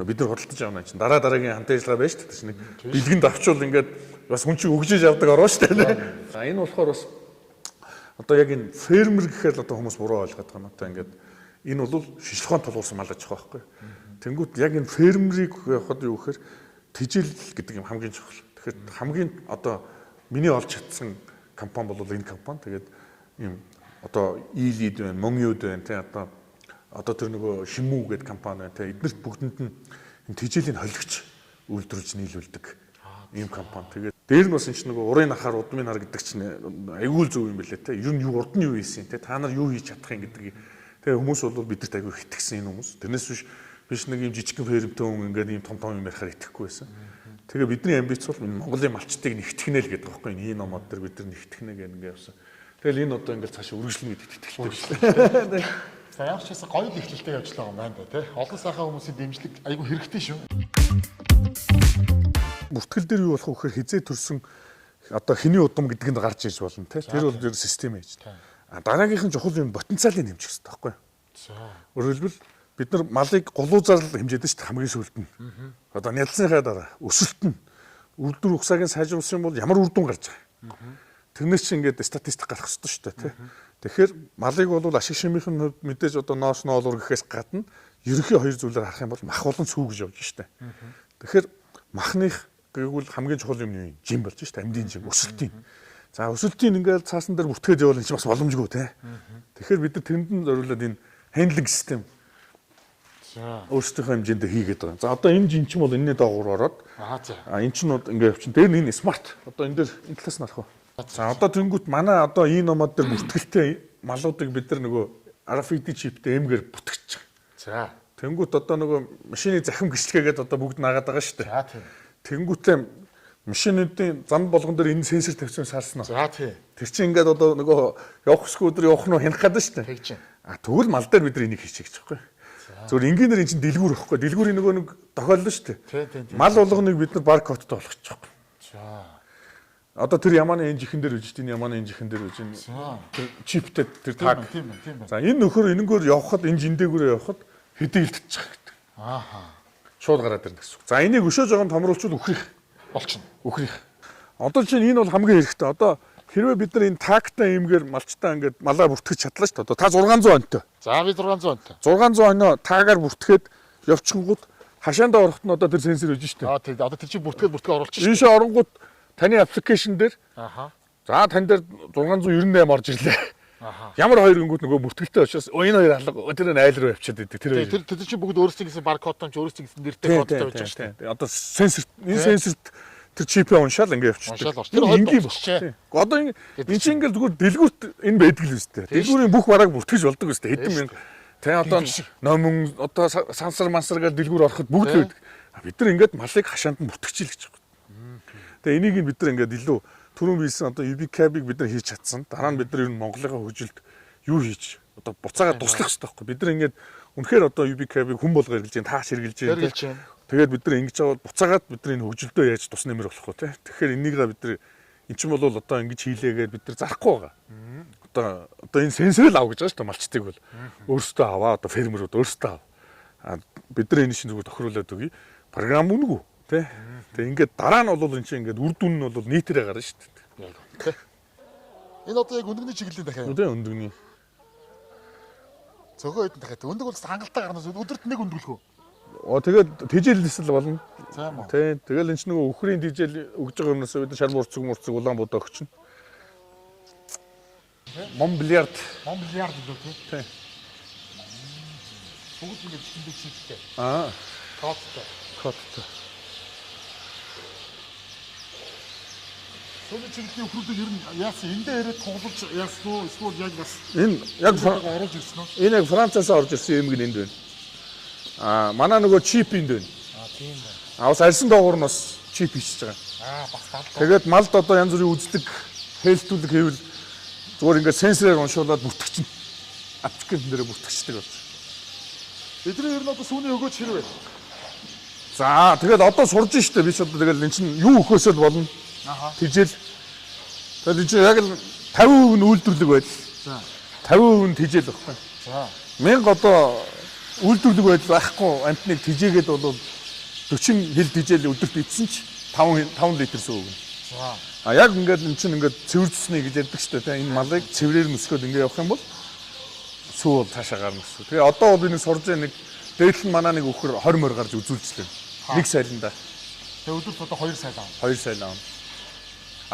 Бид нар худалдаж авна чинь дараагийн хамт ажиллагаа байж та чинь нэг бэлгэнд авчвал ингээд бас хүн чинь өгжээж авдаг ороо шүү дээ. За энэ болохоор бас одоо яг энэ фермер гэхээр л одоо хүмүүс буруу ойлгоод байгаа юм. Одоо ингээд энэ бол шинжлэх ухаанд тулгуурсан мал аж ахуй байхгүй. Тэнгүүт яг энэ фермерийг явахад юу гэхээр тижэл гэдэг юм хамгийн чухал. Тэгэхээр хамгийн одоо миний олж чадсан компани бол энэ компани. Тэгээд ийм одоо Илид байна, Моньюд байна тий одоо тэр нөгөө Шимүү гэдэг компани байна тий эднэрт бүгдэнд нь энэ тижээлийн холигч үйлдвэрлэж нийлүүлдэг ийм компани. Тэгээд дээр нь бас энэ нөгөө урын нахаар удмын нар гэдэг чинь айгүй зөв юм билээ тий. Ер нь юу урд нь юу хийсэн тий та нар юу хийж чадах юм гэдгийг тэгээ хүмүүс бол бидэрт айгүй итгэсэн энэ хүмүүс. Тэрнээс биш нэг юм жижигхэн фермтэй хүн ингээд ийм том юм ярихаар итгэхгүй байсан. Тэгээ бидний амбиц бол Монголын малчтыг нэгтгэнэ л гэдэг байхгүй энэ номод дээр бид нар нэгтгэнэ гэх ингээд явсан. Тэгэл энэ одоо ингээд цаашаа үргэлжлэнэ гэдэгт итгэлтэй шүү дээ. За ямар ч байсан гоё ихлэлтэй явж байгаа юм байна да тий. Олон сайхан хүмүүсийн дэмжлэг айгүй хэрэгтэй шүү. Бүртгэл дээр юу болох вэ гэхээр хизээ төрсөн одоо хэний удам гэдэг нь гарч иж болно тий. Тэр бол зөв систем ээж. Дараагийнх нь чухал юм потенциалыг нэмчих хэрэгтэй байхгүй. За. Өөрөөр хэлбэл бид нар малыг гулуузаар л хэмжээд шүү дээ хамгийн сүүлд нь. Одоо нялсныхаа дараа өсөлт нь үрдүр ухсааг нь сайжруулсан бол ямар үр дүн гарч байгаа. Тэрнээс чи ингээд статистик гарах хэрэгтэй шүү дээ тий. Тэгэхээр малыг бол ашиг шимийн хувьд мэдээж одоо ноос ноолуур гэхээс гадна ерөнхий хоёр зүйлээр харах юм бол мах болон сүү гэж явж штэ. Тэгэхээр махных гэвэл хамгийн чухал юм нь жим болж штэ амьдын жим өсөлтийн. За өсөлтийн ингээд цаасан дээр бүртгээд явал энэ ч бас боломжгүй тий. Тэгэхээр бид нар тэрэнд нь зориулаад энэ хендлинг систем за өөрсдийнхөө хэмжээнд хийгээд байгаа. За одоо энэ жин ч юм бол энэний доогуур ороод энэ ч нь ингээд явчихна. Дээр нь энэ смарт. Одоо энэ дээр энэ талаас нь харах уу. За одоо тэнгуут манай одоо энэ номод дээр бүртгэлтэй малуудыг бид нар нөгөө RFID чиптэй эмгээр бүтгэж байгаа. За тэнгуут одоо нөгөө машины захим гიშлгээгээд одоо бүгд наагаад байгаа шүү дээ. За тийм. Тэнгүүтээ машинуудын зам болгон дээр энэ сенсор тавьсан саарсан уу? За тий. Тэр чинь ингээд одоо нөгөө явах скутер явах нь хянах гэдэг шүү дээ. Тэгж чинь. Тэгвэл мал дээр бид нар энийг хийчих гэж байхгүй. Зөвхөн энгийнээр эн чинь дэлгүүр байхгүй. Дэлгүүрийн нөгөө нэг тохиолдол шүү дээ. Тий. Мал болгоныг бид нар баркодтой болгочих واخгүй. За. Одоо тэр ямааны энжихэн дээр үжиж, энэ ямааны энжихэн дээр үжиж. Тэр чиптэй тэр таг. Тийм байна. За энэ нөхөр энэнгөр явхад энэ жиндээгүүрээ явхад хэдий илтчих гэдэг. Ааха. Шууд гараад ирнэ гэсэн үг. За энийг өшөөж байгаа нь томруулчвал үхрих Болчихно. үхрих. Одоо чинь энэ бол хамгийн хэрэгтэй. Одоо хэрвээ бид нар энэ тагтай имгээр малчтаа ингээд малаа бүртгэж чадлаа шүү дээ. Одоо та 600 онтой. За би 600 онтой. 600 оноо таагаар бүртгээд явчихгууд хашаандаа орохт нь одоо тэр сенсор өгж шүү дээ. Аа тий. Одоо тэр чинь бүртгээд оруулчих шүү. Ийшээ оронгууд таны аппликейшн дээр Ааха. за тань дээр 698 орж ирлээ. Ааха. Ямар хоёр гингүүд нөгөө бүртгэлтэй очиос энэ хоёр алга тэр нь айл руу явчихад идэг. Тэр хоёр. Тэр чинь бүгд өөрсдийн гэсэн баркодтой ч өөрсдийн гэсэн нэртэй кодтой байж байгаа шүү дээ. Одоо сенсор энэ сенсорт тэр чипээ уншаал ингээд явчихдаг. Уншаал. Тэр хоёр болчихжээ. Одоо энэ чинь ингээд зүгээр дэлгүүрт энэ байдаг л үстэй. Дэлгүүрийн бүх бараг бүртгэж болдог үстэй. Хэдэн мянга. Тэ одоо номон одоо сансар мансар гэдэг дэлгүүр ороход бүгд л байдаг. Бид нар ингээд малыг хашаанд нь бүртгэж ил гэж байна. Тэгээ энийг бид нар ингээд илүү түрүүн биелсэн одоо UBCAB-ыг бид нар хийж чадсан. Дараа нь бид нар ер нь Монголын хөгжилд юу хийж одоо буцаагаа туслах хэрэгтэй байхгүй. Бид нар ингээд үнэхээр одоо UBCAB-ыг хүн болго хэрэгжилж, тааш хэрэгжилж байна. Тэгээд бид нар ингэж аваад буцаагаад бид нар энэ хөгжилдөө яаж тус нэмэр болох вэ те. Тэгэхээр энийгээ бид нар эн чинь бол одоо ингэж хийлээгээд бид нар зарахгүй байгаа. Одоо энэ сенсор л ав гэж байгаа шүү дээ малчтыг бол. Өөрсдөө аваа одоо фермерүүд өөрсдөө ав. Бид нар энэ чинь зүгээр тохируулаад өгье. Програм үнэгүй те. Тэгээ ингээд дараа нь бол энэ чинь ингээд үр дүн нь бол нийтээрээ гарна шүү дээ. Энэ одоо яг өндөгний чиглэлийн дахиад. Одоо өндөгний. Цогоо хэдэн дахиад. Өндөг бол хангалттай гарнаас өдөрт нэг өндгөлөх үү? Тэгээд тижээлсэн болно. За юм уу. Тий. Тэгэл энэ чинь нөгөө өхрийн тижээл өгж байгаа юмнаас бид шар мурцэг улаан бодоо өгч нь. Монбилиард гэлөө тий. Тий. Бүгд ингэ бичлэндээ чигтэй. Кодтой. Сүүлийн чиглэлийн өхрүүдийг ер нь яасан эндээ ирээд тоглож яасан уу? Эсвэл яг бас Энэ яг оруулж ирсэн үү? энэ яг Францаас орж ирсэн юм гин энд байна. Манай нөгөө чип энд байна. Тийм байна. Бас арьсан доогуур нь бас чип хийчихэж байгаа. Бас талд. Тэгээд малд одоо янз бүрийн үзлэг хэлтүүлэг хийвэл зүгээр ингээд сенсорээр уншуулад бүртгэж чинь. Аппликейшн дээр бүртгэждэг болж. Эдгээр ер нь одоо сүүний өгөөч хэрвээ. За тэгээд одоо сурж штэ би ч одоо тэгэл эн чинь юу өгөхөөсөө болно. Тижэл. Тэгээд энэ чинь яг л 50% нь үйлдвэрлэг байдал. За. 50% нь тижэл баггүй. За. 1000 одоо үйлдвэрлэг байдал байхгүй амтныг тижээгээд бол 40 хил тижэл өдөрт идсэн ч 5 литр сүү өгнө. За. Яг ингээд эн чинь ингээд цэвэрцснэ гэж ярьдаг шүү дээ. Энэ малыг цэврээр мөсгөөд ингээд явах юм бол сүү бол цаашаа гарна гэсэн. Тэгээ одоо бол би нэг сурж нэг дээдл нь манаа нэг өхөр 20 морь гарч үзүүлчихлээ. Нэг сайланда. Тэгээ өдөрт одоо 2 сая авна. 2 сайл авна.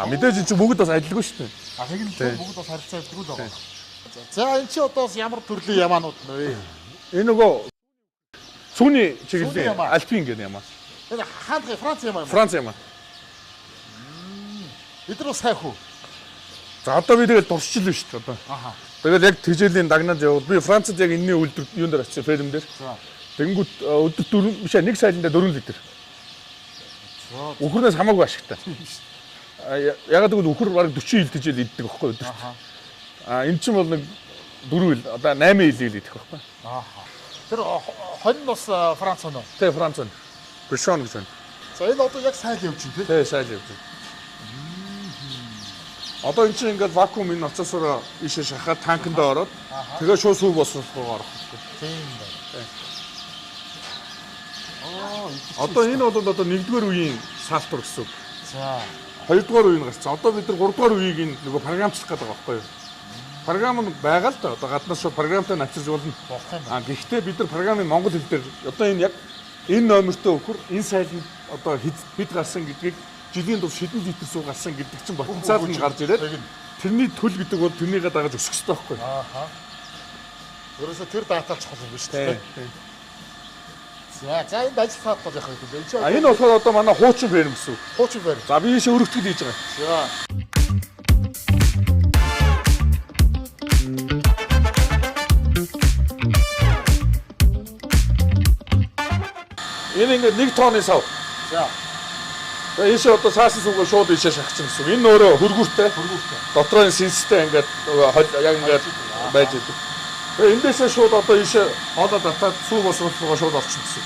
Мэдээж чи бүгд бас адилгүй шүү дээ. Тэг нь бүгд бас харилцаа өгдөг л байгаа. За энэ чи одоо ямар төрлийн ямаанууд нэ вэ? Энэ нөгөө сүүний чиглэлийн альпин гэдэг юм аа. Энэ хаан Франц ямаа юм. Франц юм аа. Эдгээр бас сайх уу? За одоо би тэгэл дурсчихлээ шүү дээ одоо. Тэгэл яг тижээлийн дагнаад явбал би Францад яг энэний үйлдвэр юун дээр очив ферм дээр. Тэнгүүт өдөр 4 биш 1 сайланда 4 литр. Өхрнөөс хамаагүй ашигтай. Ягаад гэвэл өхөр бараг 40 хил тижэл иддэг байхгүй өдөрт. Энэ чинь бол нэг 4 хил одоо 8 хил идэх байхгүй. Тэр хонь бас Франц оноо. Тэ Франц он. Бишон гэж байна. За энэ одоо яг сайл явж байна тий. Тэ сайл явж байна. Одоо энэ чинь ингээд вакуум энэ ноцосоор ийшээ шахаад танкнд ороод тэгээ шууд сүү босрохгүйгээр орох хэрэгтэй. Тийм байна. Одоо энэ бол одоо 1-р үеийн саалтур гэсэн үг. За 2-р үеийн гарсан. Одоо бид нар 3-р үеийг энэ нөгөө програмчлах гэдэг байгаа байхгүй юу? Програм нь байгаа л да. Одоо гаднаас шууд програмтай навчилж болно. Гэхдээ бид нар програмын монгол хэл дээр одоо энэ яг энэ номертой өхөр энэ сайланд одоо хэд гарсан гэдгийг жилийн дур шидэн литр суу гарсан гэдэг чинь потенциал нь гарч ирээд тэрний төл гэдэг бол тэрнийгээ дагаж өсөх хэрэгтэй байхгүй юу? Ерөөсө тэр датач чухал юм биш үү? За энэ ажил хаад бол яхаа гэдэг. Энэ болохоор одоо манай хуучин ферм гэсэн үг. Хуучин ферм. За би ийшээ өргөтгөл хийж байгаа. За. Энэ ингээд 1 тонны сав. За. Ийшээ одоо цаасан сүнгээ шууд ийшээ шахчихна гэсэн. Энэ өөрөө хөргүүртэй. Дотроо энэ синстэй ингээд яг ингээд байж идэг. Тэгээ эндээсээ шууд одоо ийшээ хоолоо татаад сүү босрол руу шууд орчихно гэсэн.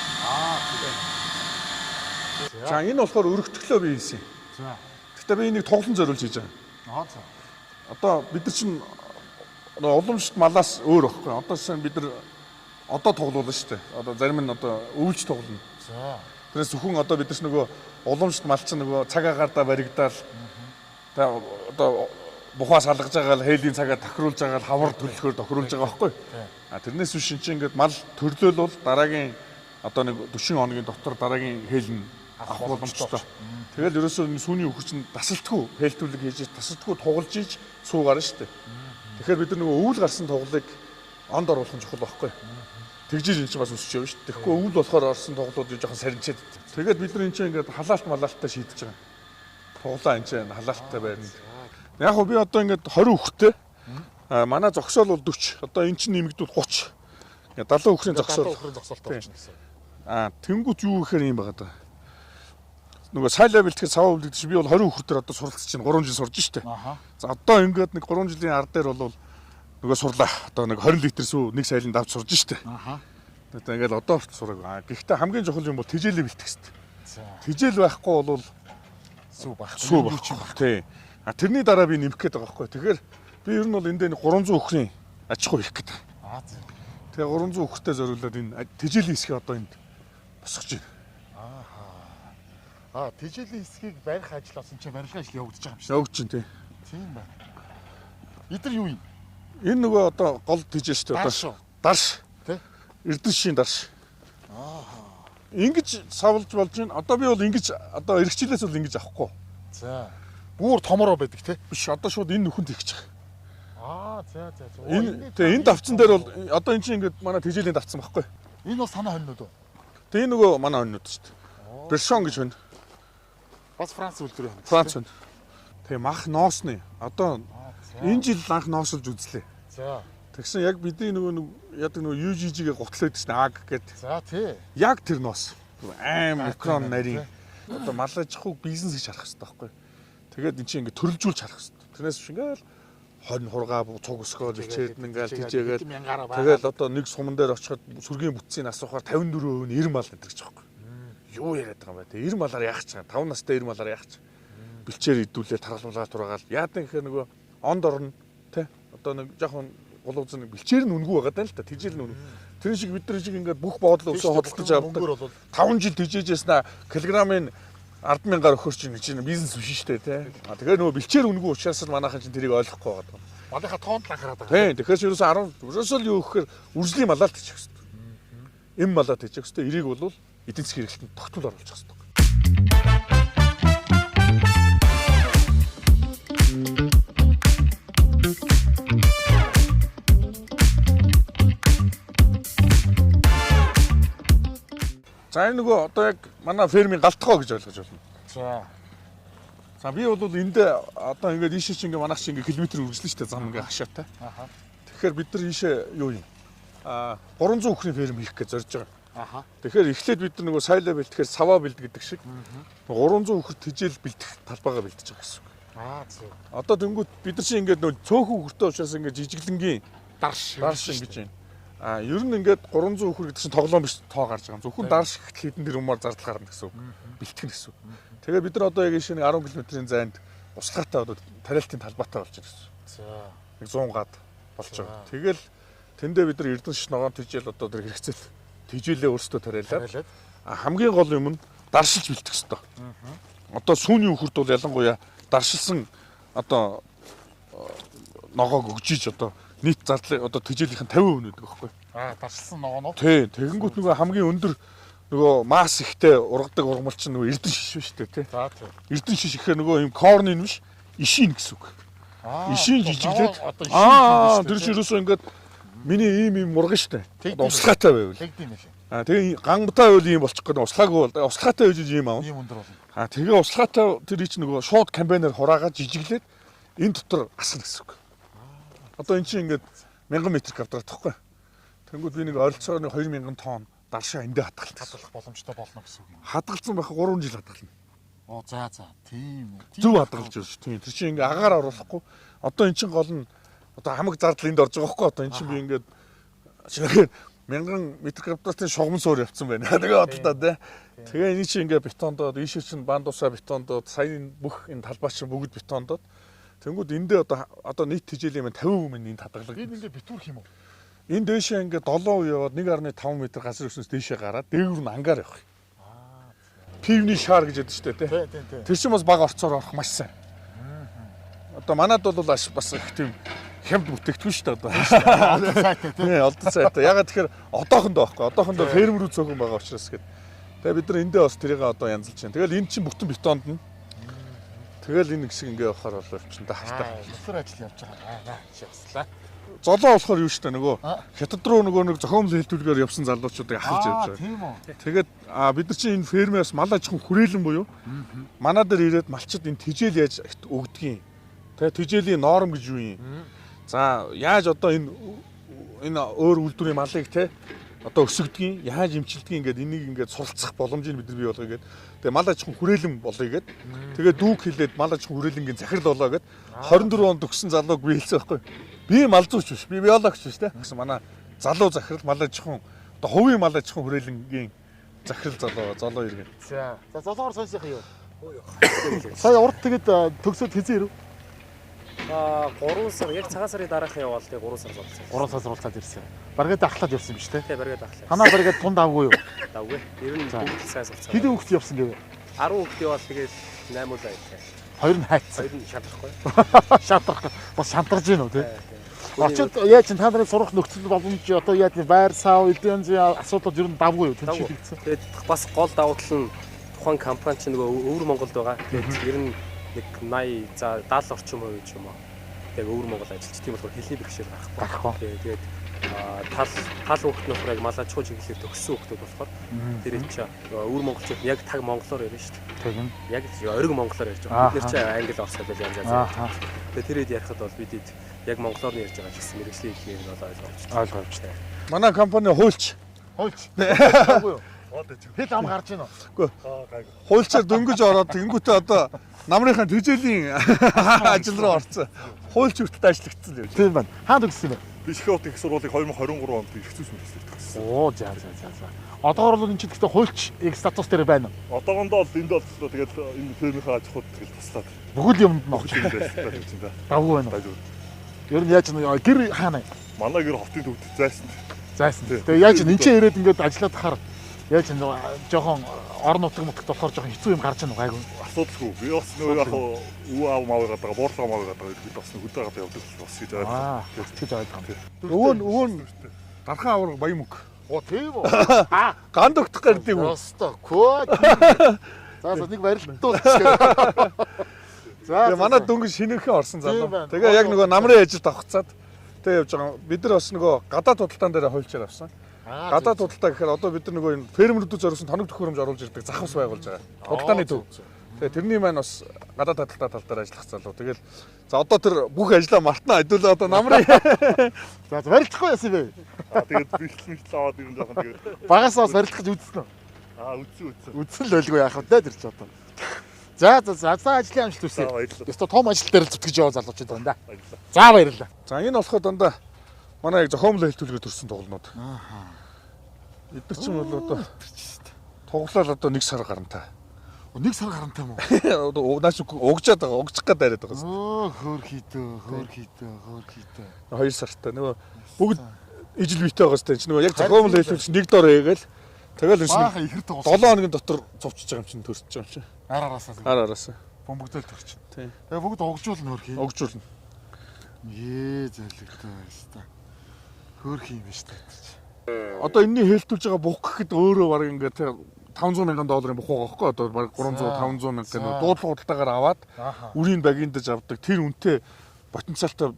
За энэ болохоор өргөтгөлөө бий хийсэн. За. Гэхдээ би энийг тоглон зориулж хийж байгаа. За. Одоо бид нар чинь уламжлалт малаас өөр байхгүй. Одоо шинэ бид нар одоо тоглоулна шүү дээ. Одоо зарим нь одоо өвлж тоглоно. За. Тэрээс зөвхөн одоо бид нар ч нөгөө уламжлалт мал чинь нөгөө цаг агаарда баригдаал. Одоо бухаас салгаж байгаа л хээлийн цагаа тохируулж байгаа л хавар төлөхөөр тохируулж байгаа байхгүй. А тэрнээс биш чинь ингээд мал төрлөөл бол дараагийн одоо нэг 40 хоногийн дотор дараагийн хээл нь авах боломжтой. Тэгэл ерөөсөө сүүний үхэр чинь тасалтгүй хэлтүүлэг хийж тасалтгүй тугалж иж суугаар нь шүү дээ. Тэгэхээр бид нар нөгөө өвөл гарсан тоглолыг онд оруулах нь чухал байхгүй. Тэгжиж энэ чинь бас өсөж явна шүү дээ. Тэгэхгүй өвөл болохоор орсон тоглолууд жоохон сарничээд. Тэгээд бид нар энэ чинь ингээд халаалт малаалтаа шийдэж байгаа. Тоглоо энэ чинь халаалттай байна. Яг хөө би одоо ингээд 20 үхэртэй. Манай зогсоол бол 40. Одоо эн чинь нэмэгдүүл 30. Ингээд 70 үхрийн зогсоол. 70 үхрийн зогсоолтой болчихно гэсэн. Тэнгүүт юу гэхээр юм байгаа даа. Нөгөө сай левел тэгэхээр сав өвлөгдөж би бол 20 үхэр дээр одоо суралцж чинь 3 жил сурж штэ. За одоо ингээд нэг 3 жилийн ар дээр бол нөгөө сурлаа. Одоо нэг 20 литр сүү нэг сайланд авч сурж штэ. Одоо ингээд одоо сураг. Гэхдээ хамгийн чухал юм бол тижээлээ бэлтгэх хэрэгтэй. Тижээл байхгүй бол Сүү байх. сүү байх. Тий. Тэрний дараа би нэмэх гээд байгаа байхгүй. Тэгэхээр би ер нь бол энд 300 үхрийн аж ахуй хийх гээд. Тэгээ 300 үхртэй зориулаад энэ тижээлийн хэсгийг одоо энд босгож байна. Тижээлийн хэсгийг барих ажлаас энэ чинь барилгын ажил явагдаж байгаа юм шиг. Явж чинь тий. Тийм байна. Эдгээр юу юм? Энэ нөгөө одоо гол тижээл шүү дээ. Одоо дарш. Тий. Эрдэнэшийн дарш. Ингиж савлж болж байна. Одоо би бол ингиж одоо эргчлээс бол ингиж авахгүй. За. Бүр томороо байдаг тий. Биш одоо шууд энэ нүхэнд хийчих. За. Энэ тэгээ энэ давцсан дээр бол одоо эн чинь ингээд манай тижээлийн давцсан байхгүй. Энэ бол санаа хоньнууд уу? Тэгээ энэ нөгөө манай хоньнууд шүү дээ. Бершон гэж байна. Бас Франц үлдэр байна. Франц байна. Тэгээ мах ноосны. Одоо энэ жил анх ноосолж үзлээ. За. Тэгсэн яг бидний нөгөө яадаг нөгөө UGG-гээ гутлаад гэсэн аг гэд. За тий. Яг тэр ноос. Аим микрон нарийн. Одоо мал аж ахуйг бизнес гэж харах хэрэгтэй байхгүй. Тэгээд эн чинь ингээд төрөлжүүлж харах хэрэгтэй. Тэрнээс биш ингээл хонь хургаа цуг өсгөөл ичээд ингээл тижээгээл. Тэгээд одоо нэг суман дээр очиход сүргийн бүтцийг асуухаар 54% нь 90 мал гэдэг ч байхгүй. Юу яриад байгаа юм бэ? Тэгээ 90 малаар яах ч 5 настай 90 малаар яах ч. Бэлчээр идүүлээ таргалуулаад тураагаал. Яадан гэхээр нөгөө онд орно тий. Одоо нэг жоохон голууз нэг бэлчээр нь үнгүй байгаа даа л та. Тижээл нь үнэ. Тэр шиг бид нар шиг ингээд бүх боодлоо өсөө хөдөлж авдаг. 5 жил тижээжсэн килограмын 10,000-аар өгөхөр чинь чинь бизнес биш шүү дээ тий. Тэгэхээр нөгөө бэлчээр үнгүй учраас л манайхан чинь тэрийг ойлгохгүй байгаа. Малынхаа тоонд л анхаарат байгаа. Тий. Тэгэхээр ерөөсөө 10 ерөөсөө л юу гэхээр үржлийн малаар тийчих хэвээр. Эм малаар тийчих хэвээр. Эрийг бол эдийн засгийн хэрэглэлд тогтмол оруулах хэрэгтэй. За энэ нөгөө одоо яг манай фермийн галтгоо гэж ойлгож байна. За би бол энд одоо ингээд ийшээ чи ингээд манайх чи ингээд километр үргэлжлэн штэ зам ингээд хашаатай. Тэгэхээр бид нар ийшээ юу юм? 300 үхрийн ферм хийх гэж зорж байгаа. Тэгэхээр эхлээд бид нар нөгөө сайлаа бэлтгэхээр саваа бэлддэг шиг 300 үхэр тижээл бэлдэх талбайгаа бэлдэж байгаа гэсэн. Одоо тэнгууд бид нар чи ингээд нөгөө цөөхөн үхэртэй учраас ингээд жижиглэнгийн дарш ингэж байна. Ер нь ингээд 300 үхэр гэдэг чинь тоглоом биш тоо гарч байгаа. Зөвхөн дарш хэдэн тэр умаар зардал гарна гэсэн үг. Бэлтгэн гэсэн үг. Тэгээд бид нар одоо яг ийшээ 10 км-ийн зайд услахаатай одоо тариалтын талбайтай болж байгаа гэсэн. Нэг 100 гад болж байгаа. Тэгэл тэндээ бид нар Эрдэнэш ногоон тижээл одоо тэр хэрэгцээл тижээлээ өөрсдөө тариалаад хамгийн гол юм нь даршилж бэлтэх хэрэгтэй. Одоо сүүний үхэрд бол ялангуяа даршилсан одоо ногоог өгжиж одоо нийт зардлын одоо тижээлийнх нь 50% нүүдэх байхгүй. Даршилсан ногооноо. Тий, тэгэнгүүт нөгөө хамгийн өндөр нөгөө масс ихтэй ургадаг ургамал чинь нөгөө эрдэн шиш биш үү тий. За тий. Эрдэн шиш гэхээр нөгөө юм корн биш, ишийн гэсэн үг. Ишийн жижиглээд тэр чинь ерөөсөө ингээд миний ийм мурган штэ. Услахаатай байвал. Тэгээ гангамтай байвал ийм болчих гэдэг услахаагүй бол услахаатай байж ийм аав. Ийм өндөр болно. Тэгээ услахаатай тэр чинь нөгөө шууд камбайнаар хураагаад жижиглээд энэ дотор асна гэсэн үг. Одоо эн чинь ингээд 1000 м квадрат тахгүй. Тэнгүүд би нэг ойролцоогоор 2000 тонн даршаа эндээ хадгалах боломжтой болно гэсэн үг юм. Хадгалсан байх 3 жил хадгална. Оо за тийм үү. Зөв хадгалж байна шүү. Тийм. Тэр чинь ингээ агаар оруулахгүй. Одоо эн чинь гол нь одоо хамаг зардал энд орж байгаа хөөхгүй. Одоо эн чинь би ингээд ширэхэд 1000 м2-ийн шугам суур явцсан байна. Тэгээ бодлоо тий. Тэгээ энэ чинь ингээ бетондоод ийшээ чинь бандусаа бетондоод сая бүх энэ талбай чинь бүгд бетондоод тэнгууд эндээ одоо нийт хижээлийн 50% нь энд хадгалагдав. Энэ ингээ битүүрх юм уу? Энэ дээшээ ингээ 7 яваад 1.5 м газар өснөөс дээшээ гараад дээгүүр нь ангаар явах. Пивний шаар гэж яддаг шүү дээ тий. Тэр чинь бас баг орцоор орох маш сайн. Одоо манад бол бас их тийм хямд бүтээгдэхүүн шүү дээ одоо. Олдон сайтай тий. Тий, олдон сайтай. Ягаад тэгэхээр одоохондоо байхгүй. Одоохондоо ферм рүү цөөхөн байгаа учраас гээд. Тэгээ бид нар эндээ бас тэрийг одоо янзалж байна. Тэгэл энэ чинь бүтэн бетонд нь. Тэгэл энэ хэсэг ингээ явахаар болоо явчихна да хартаа. Нөхөр ажил явж байгаа. Шигслаа. Золоо болохоор юу шүү дээ нөгөө хятад руу нөгөө нэг зохиомжтой хэлтүүлгээр явсан залуучуудыг ахалж явж байгаа. Тийм үү. Тэгээд бид нар чинь энэ фермээс мал аж ахуйн хүрээлэн буюу манаа дээр ирээд малчид энэ тижэл яаж өгдгийг. Тэгээд тижээлийн норм гэж юу юм? За яаж одоо энэ өөр үйлдвэрийн малыг те одоо өсгөдгийг, яаж эмчилдгийг ингээд энийг ингээд суралцах боломжийг бид нар бий болгоё гэдэг. Тэгээ мал аж ахуйн хүрээлэн болоё гэдэг. Тэгээ дүүг хэлээд мал аж ахуйн хүрээлэнгийн захирал болоо гэдэг. 24 онд өгсөн залууг би хэлсэн байхгүй. Би мал зүйч биш, би биологч биш те. Гэсэн манай залуу захирал мал аж ахуйн одоо хувийн мал аж ахуйн хүрээлэнгийн захирал залуу иргэн. За золоогоор сонсох юу? Сая урд тэгээд төгсөөд хэзээ ирв? 3 сар яг цагаан сарын дараах яваал тэгээ 3 сар болсон. 3 сар суралцаад ирсэн. Баргаад ахлаад явсан биз дээ. Тэгээ баргаад ахлаа. Танаа баргаад тунд авгүй юу? Давгүй. Ер нь бүгд сайн суралцсан. Хэдэн хүүхэд явсан гэв? 10 хүүхэд яваал тэгээд 8 удаа явсан. Хоёр нь хайцсан. Хоёр нь шатрахгүй. Шатрах. Бас шантарж гин үү те? Очоод яаж та нарын сурах нөхцөл боломж одоо яаж байр сав эдийн засгийн асуудал ер нь давгүй юу? Тэнцвэрэгдсэн. Тэгээд бас гол давуу тал нь тухайн компани чинь нөгөө өвөр Монголд байгаа. Тэгээд ер нь нэг 80 за 70 орчим хувь ч юм уу. Тэгээд өвөр Монгол ажилч тийм болохоор хэлний бэрхшээл гарахгүй. Тэгээд тал хүүхэд нөхрийг мал аж ахуй чиглэлээр төгссөн хүүхдүүд болохоор тэр чинь өвөр монголчууд яг таг монголоор ярьж шүү дээ. Тийм. Яг ориг монголоор ярьж байгаа. Бид нар чинь англи орсоор л янз янз. Тэгээд тэрэд ярихад бол бид яг монголоор ярьж байгаа гэсэн мэргэжлийн хэлхийг нь бол ойлгож байна. Манай компани хуульч. Давгүй юу? Хэд ам гарч ийн үү? Үгүй. Хуульчаар дөнгөж ороод тэнгуүтээ одоо намрынхаа тэжээлийн ажил руу орсон. Хуульч хүртэл ажиллагдсан л юм. Тийм байна. Хаана төгссөн бэ? Би Шихот их сургуулийг 2023 онд ихсүүс мэргэжлэр төгссөн. Оо за. Одоогор бол энэ ч гэхдээ хуульч статус дээр байна уу? Одоогондоо бол энд боллоо. Тэгээд энэ фермийнхаа аж ахуйд тэгэл туслаад. Бүгд юмд нь огч байсан юм да. давгүй байна уу? Ер нь яаж гэр хаана? Манай гэр хотын төвд зайсан. Тэгээ яаж энэ ч ирээд ингээд ажиллаад тахаар яаж жоохон орон нутаг болохоор жоохон хэцүү юм гарч ийн гайгүй. Асуудалгүй. Би бас нөгөө яг өвөө аав маа гадаг буурлага маа гадаг бид бас хөдөө гадаг явдаг бас гэж ойлгоо. Тэгж ойлгоо. Өвөө нь дархан авраг баян мөнгө. Оо тийм үү? Ганд өгдөх гэрдэг үү? Өстө код. За нэг барилтууд. Тэгээ манай дөнгөж шинэрхэн орсон залуу. Тэгээ яг нөгөө намрын ажилд авахцаад тэгээ явж байгаа. Бид нар бас нөгөө гадаад худалдаан дээр хуульчаар авсан. Гадаад худалдаа гэхээр одоо бид нар нөгөө энэ фермерүүдүүд зориулсан тоног төхөөрөмж оруулж ирдэг захавс байгуулж байгаа. Худалдааны төв. Тэгээ тэрний маань бас гадаад худалдаа тал дээр ажиллах залуу. Тэгэл за одоо тэр бүх ажлаа мартнаа хэдүүлээ одоо намрын. За барилдахгүй яасан бэ? Тэгээд бэлтгэл аваад ирэн жоохон тэгээд Багасаа бас барилдах гэж үзсэн үү? үдсэн. Үзсэн л байлгүй яах вэ тэр ч одоо. За ажлын амжилт хүсье. Ёстой том ажил дээр л зүтгэж яваа залуучууд байна да. За баярлалаа. За энэ болохоор дандаа манай яг зохиомжтой хэлтүүлгээр төрсэн тоглолнууд. Бид нар ч юм бол одоо тоглолоо одоо 1 сар гарантай. 1 сар гарантай юм уу? Одоо наач угжаад байгаа, угжих гээд байгаад байгаа. Хөөр хийдэ. 2 сартай. Нөгөө бүгд ижил битээ байгаа сте. Нөгөө яг зохиомжтой хэлтүүлч нэг дор ээгээл. Тэгэл энэ баахан ихэр тоглох. 7 хоногийн дотор зовчиж байгаа юм чинь төрсөж байгаа юм чинь. Араасаа. Бомбогдол төрч. Тийм. Тэгээ бүгд угжуулна хөөр хий. Угжуулна. Зайлгтай байна. Хөөр хий юм биш үү? Одоо энэний хэлтүүлж байгаа бух гэхэд өөрөө баг ингээд $500,000 бух байгаа хөөхгүй одоо баг 300-500,000 дуудлага худалдаагаар аваад үрийн багийн дэж авдаг тэр үнэтэй потенциалтай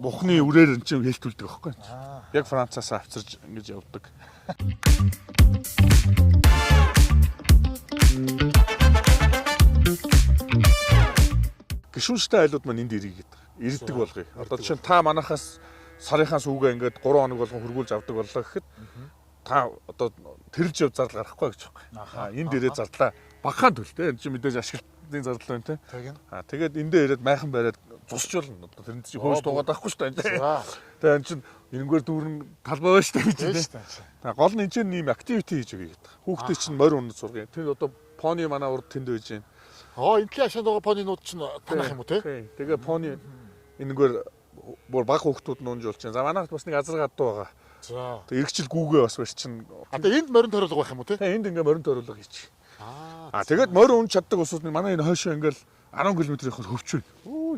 бухны үрээр энэ чинь хэлтүүлдэг байхгүй. Яг Францаас авчирж ингэж явдаг. Гишүүнштэй айлууд маань энд ирээд ирдэг болгоё. Одоо чинь та манахаас сарынхаа сүүгээ ингээд 3 хоног болгон хөргүүлж авдаг боллоо гэхэд та одоо тэрэлж яв зардал гарахгүй гэж байна. Энд ирээд зардлаа багахан төлтэй. Энэ чинь мэдээж ашиглалтын зардал байна те. Тэгээд эндээ ирээд майхан бариад зусчулна. Одоо тэрэн чинь хөөж дуугаад байхгүй шүү дээ. Тэгээд энэ чинь энэгээр дүүрэн талбай байна шүү дээ гэж байна. Гол нь энэ чинь ийм активити хийж өгье гэдэг. Хүүхдээ чинь морь унаж сургая. Тэр одоо пони манай урд тэнд байж байна. Энэний хашаанд байгаа понинууд чинь танах юм уу те? Тэгээ пони энэгээр бүр баг хүүхдүүд нь унж болж байна. За манайх бас нэг азар гадуу байгаа. За. Тэг эргчил гүүгээ бас барьчин. Одоо энд морин ториулга байх юм уу те? Энд ингээ морин ториулга хийчих. Тэгээд морь унж чаддаг усууд манай энэ хойшоо ингээл 10 км-ийн хөвчвэн.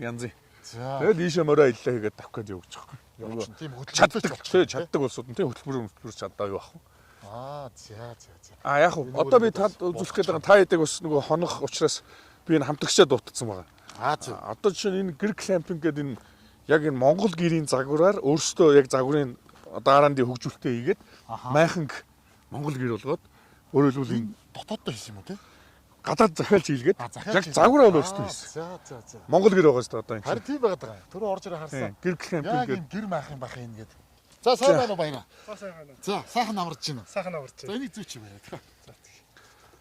Янзын. За. Тэгэл ийшээ морь аяллаа хийгээд тавих гэж явж байгаа юм. Тийм хөдөлгөөн чаддаг улсууд нь тийм хөтөлбөр чаддаг юу ах вэ? За. Яг одоо би тад үзүүлэх гээд байгаа та яадаг бас нөгөө хонох учраас би энэ хамтрагчаа дуутсан байгаа. Одоо жишээ нь энэ гэр кемпинг гэдэг энэ яг энэ Монгол гэрийн загвараар өөрсдөө яг загварын дараандын хөгжүүлэлтээ хийгээд майханг Монгол гэр болгоод өөрөөр хэлбэл энэ дотооддоо хийсэн юм уу те? гадаад захиалж хийлгээд яг загвараа бол өөрсдөө хийсэн. За. Монгол гэр байгаа шүү дээ одоо энэ. Харин тийм байгаад байгаа. Түрүү орж ирээ харсан. Гэр кемпинг Яг гэдэг. юм гэр маах юм бах юм гээд. За сайн байна уу баяна? За сайхан амарч байна. Сайхан аварч. За энийг зүүч юм байна.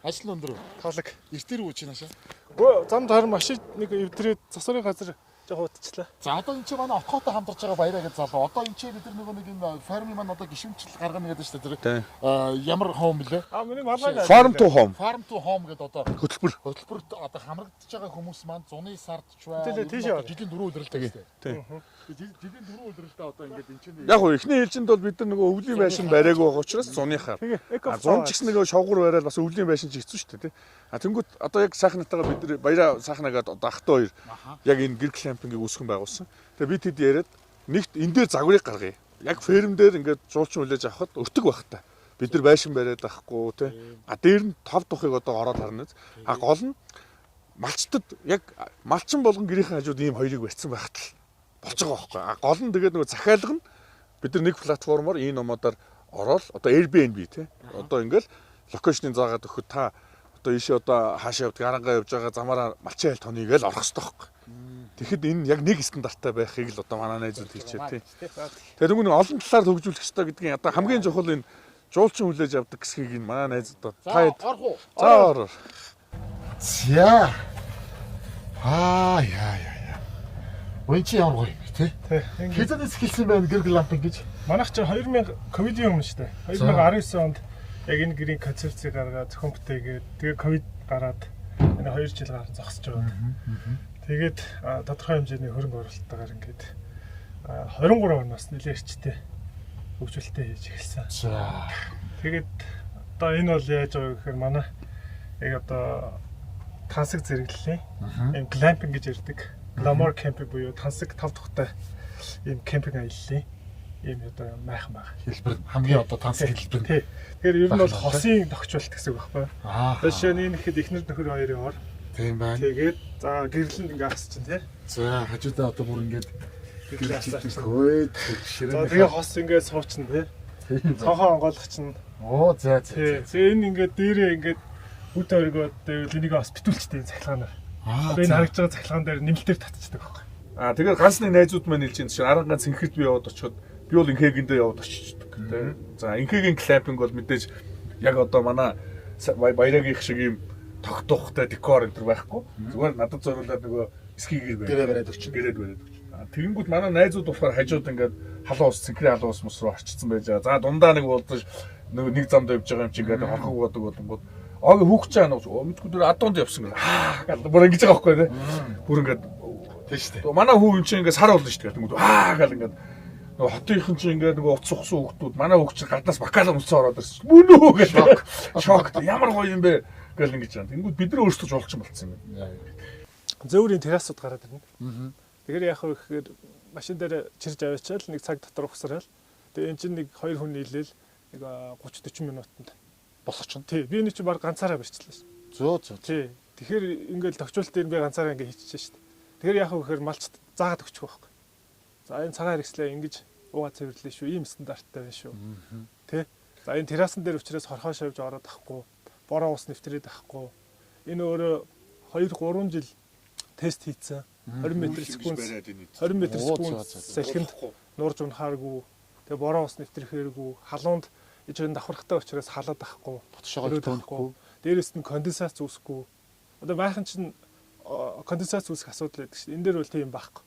Ажил өндөр. Тоолог. Эртээр үүч наашаа. Өө замд харин машин нэг эвдрээд засварын газар жоо утчлаа. За одоо энэ чи манай отгоотой хамтарч байгаа баяраа гэж залуу. Одоо энэ чи бид нар нөгөө нэг энэ фармын маань одоо гişмчил гаргана гэдэг шүү дээ. Ямар хоом блэ? Миний малгай. Farm to home. Farm to home гэдэг одоо Хөтөлбөрт одоо хамрагдаж байгаа хүмүүс маань зуны сард ч бай. Тийшээ. Жилийн 4 өдрөлтэй шүү дээ. Жилийн 4 өдрөлтэй одоо ингээд энэ чинь яг хөө эхний ээлжинд бол бид нар нөгөө өвлийн байшин бариагүй байгаа учраас зуныхаар. Зун ч гэсэн нөгөө шовгор бариад бас өвлийн байшин ч хэцүү шүү дээ тий. Тэнгүүт одоо яг сайхнатайгаа бид нар баяраа сайхнагаад одоо ахтай хоёр яг энэ гэр кемпингийг үүсгэн байгуулсан. Тэгээ би тэд яриад нэгт энэ дээр загварыг гаргая. Яг ферм дээр ингээд жуулчин хүлээж авахд өртөг байх та. Бид нар байшин бариад байхгүй тий. Дээр нь тав тухыг одоо ороод харна. Гол нь малчтад яг малчин болгон гэрийн хажууд ийм хоёрыг барьсан байхад л болж байгаа байхгүй. Гол нь тэгээд нөгөө захиалга нь бид нар нэг платформоор энэ номодоор ороод одоо Airbnb тий. Одоо ингээл локейшнийг заагаад өгөхөд та одоо ийшээ одоо хаашаа явдаг арангаа явж байгаа замаараа малчин айл тоныг л орох хэрэгтэй байхгүй. Тэгэхэд энэ яг нэг стандарттай байхыг л одоо манай найзууд хийчихэ тий. Тэгээд нөгөө олон талаар хөгжүүлэх хэрэгтэй гэдгийг одоо хамгийн чухал энэ жуулчин хүлээж авдаг хэсгийг энэ манай найзууд та орох уу? За ороо. За. Яа. Ой чи ямар гоё тий. Хизэнээс хэлсэн байна гэр лампинг гэж. Манайх чи 2000 ковидын өмнө шүү дээ. 2019 онд яг энэ гэрийн концепцийг гаргаад зөвхөн бүтээгээд тэгээ ковид гараад энэ 2 жил гарсан зогсож байгаа. Тэгээд тодорхой хэмжээний хөрөнгө оруулалтаагаар ингээд 23 оноос нэлээд эрчтэй хөгжүүлэлтээ хийж эхэлсэн. За. Тэгээд одоо энэ бол яаж байгаа гэхээр манай яг одоо тансаг зэрэглэлийн юм glamping гэж ярддаг. Glamour camping буюу тансаг тав тухтай ийм кемпинг аяллаа. Ийм одоо майхан байгаа. Хэлбэр хамгийн одоо тансаг хэлбэр. Тий. Тэгэхээр ер нь бол хосын тохиолт гэсэн үг байхгүй. Жишээ нь нэхэд ихнэр нөхөр хоёрын ор. Тийм байна. Тэгээд за гэрлэнд ингээ хасч чинь тий. За хажуудаа одоо бүр ингээд гэрэлцээд за тэгээ хос ингээ суучна тий. Цонхоо онгойлгох чинь. За. Энэ ингээ дээрээ ингээ бүт өргөө энийг бас битүүлчтэй цахилгаанаар. Одоо энэ харагдж байгаа цахилгаан дээр нэмэлтээр татчихдаг байхгүй. Тэгээд ганц нэг найзууд маань хэлж чинь арга ганц инхэд би яваад очиход би бол инхээгэндээ яваад оччихдаг тий. За инхээгийн клапинг бол мэдээж яг одоо манай баяраагийн их шиг ийм тогтоохтой декор энэ төр байхгүй. Зүгээр надад зориулаад нөгөө эсхийгээр бариад өчн. Гэрээд бариад. Тэгэнгүүт манай найзууд болохоор хажууд ингээд халуун ус цэнхрийн халуун ус мус руу орчихсон байж байгаа. За дундаа нэг уулзаж нөгөө нэг замд явж байгаа юм чи ингээд хорхог бодог болонгууд хүүхч чаа мэдгүй дээр адуунд явсан гэл бүр ингэж байгаа байхгүй тий. Бүр ингээд тийм шүү дээ. Манай хүү юм чи ингээд сар болно шүү дээ. Тэнгүүд гэл ингээд нөгөө хотынхан чи ингээд нөгөө утас ухсан хүүхдүүд манай хүүхч гаднаас бакалаа мөцсөн ороод ирсэн. Мөн үү гэж шок. Ямар гоё юм бэ гэл ингэж байна. Тэнгүүд бид нар өөрсдөө жуулчин болцсон юм байна. Зөөврийн террасууд гараад ирнэ. Тэгэхээр яг ихээр машин дээр чирж аваачаал нэг цаг дотор ухсараад тэгээ эн чинь нэг 2 хүн нийлээл нэг 30-40 минутанд босоч. Тий, би энэ чинь баг ганцаараа барьчлаа ш. Зөө. Тий. Тэгэхээр ингээл тохиолт дээр би ганцаараа ингээ хийчихсэн ш. Тэгэхээр яг ихээр малчд заагаад өгчих байхгүй. За энэ цагаан хэрэгслээ ингэж уугаа цэвэрлээ шүү. Ийм стандарттай байна шүү. Тий. За энэ террасан дээр учраас хорхоо шавж ороод ахгүй. Бороо ус нэвтрээд ахгүй. Энэ өөрөө 2-3 жил тест хийцэн. 20 м/с салхинд нуурж унахааргүй. Тэгээ бороо ус нэвтрэхээргүй. Халуунд ижиг давхархтай учраас халаад байхгүй. Ботшоогоо төөхгүй. Дээрээс нь конденсац үүсэхгүй. Одоо майхан чинь конденсац үүсэх асуудал байдаг шүү дээ. Энэ дээр бол тийм байхгүй.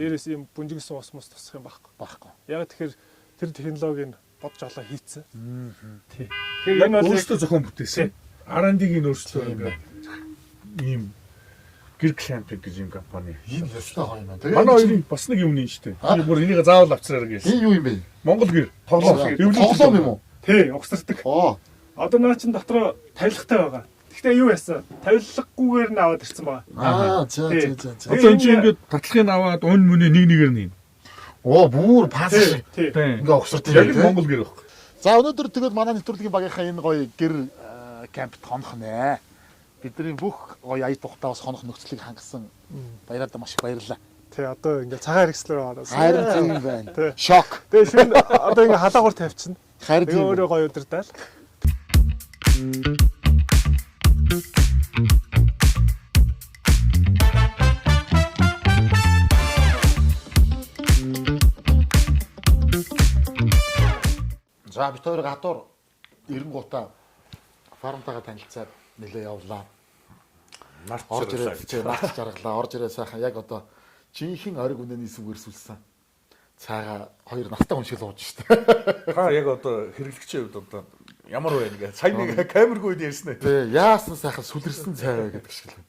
Дээрээс ийм бүнжигсэн ус мус тусах юм байхгүй. Яг тэгэхээр тэр технологиг нь бодж олоо хийцэн. Тэгэхээр энэ бол өөрсдөө зохион бүтээсэн. R&D-гийн өөрсдөө ингээд ийм гэр клиентик гэж юм компани. Энэ ёстой гоё юм байна. Манай хоёрын бас нэг юм нь шүү дээ. Би бүр энийг заавал авчраар гэсэн. Энэ юу юм бэ? Монгол гэр тоглоом юм уу? Тий, угсардаг. Одоо наа чин дотроо тавилгатай байгаа. Гэхдээ юу яасан? Тавилгагүйгээр нь аваад ирсэн байгаа. За. Одоо энэ чинь ингээд татлахыг аваад өн мөнөө нэг нэгээр нь. Бүр пас. Ингээ угсардаг. Яг Монгол гэр байхгүй. За өнөөдөр тэгээд манай нэвтрүүлгийн багийнхаа энэ гоё гэр кампт хонох нэ. Бидний бүх гоё ая тухтаа бас хонох нөхцөлийг хангасан баяраад маш их баярлалаа. Тий, одоо ингээ цагаан хэрэгслээр ороод. Харин тийм байна. Шок. Тэгээ шин одоо ингээ халаагуур тавьчихна. Харин тийм. Өөрөө гоё өдөрдаал. За бид хоёр гадуур эренгуутаа фармтайгаа танилцаад нэлээ явлаа. Орж ирээд жаргалаа. Орж ирээ сайхан яг одоо жинхэнэ ориг үнэний сүгээр сүлсэн. Цаага хоёр настай хүн шиг лууж штэ. Та яг одоо хэрэглэгчийн хувьд одоо ямар байна гэ. Сайн нэг камергүй үед ярьсан ээ. Тий, яасан сайхан сүлэрсэн цай бай гэдэг шиг л байна.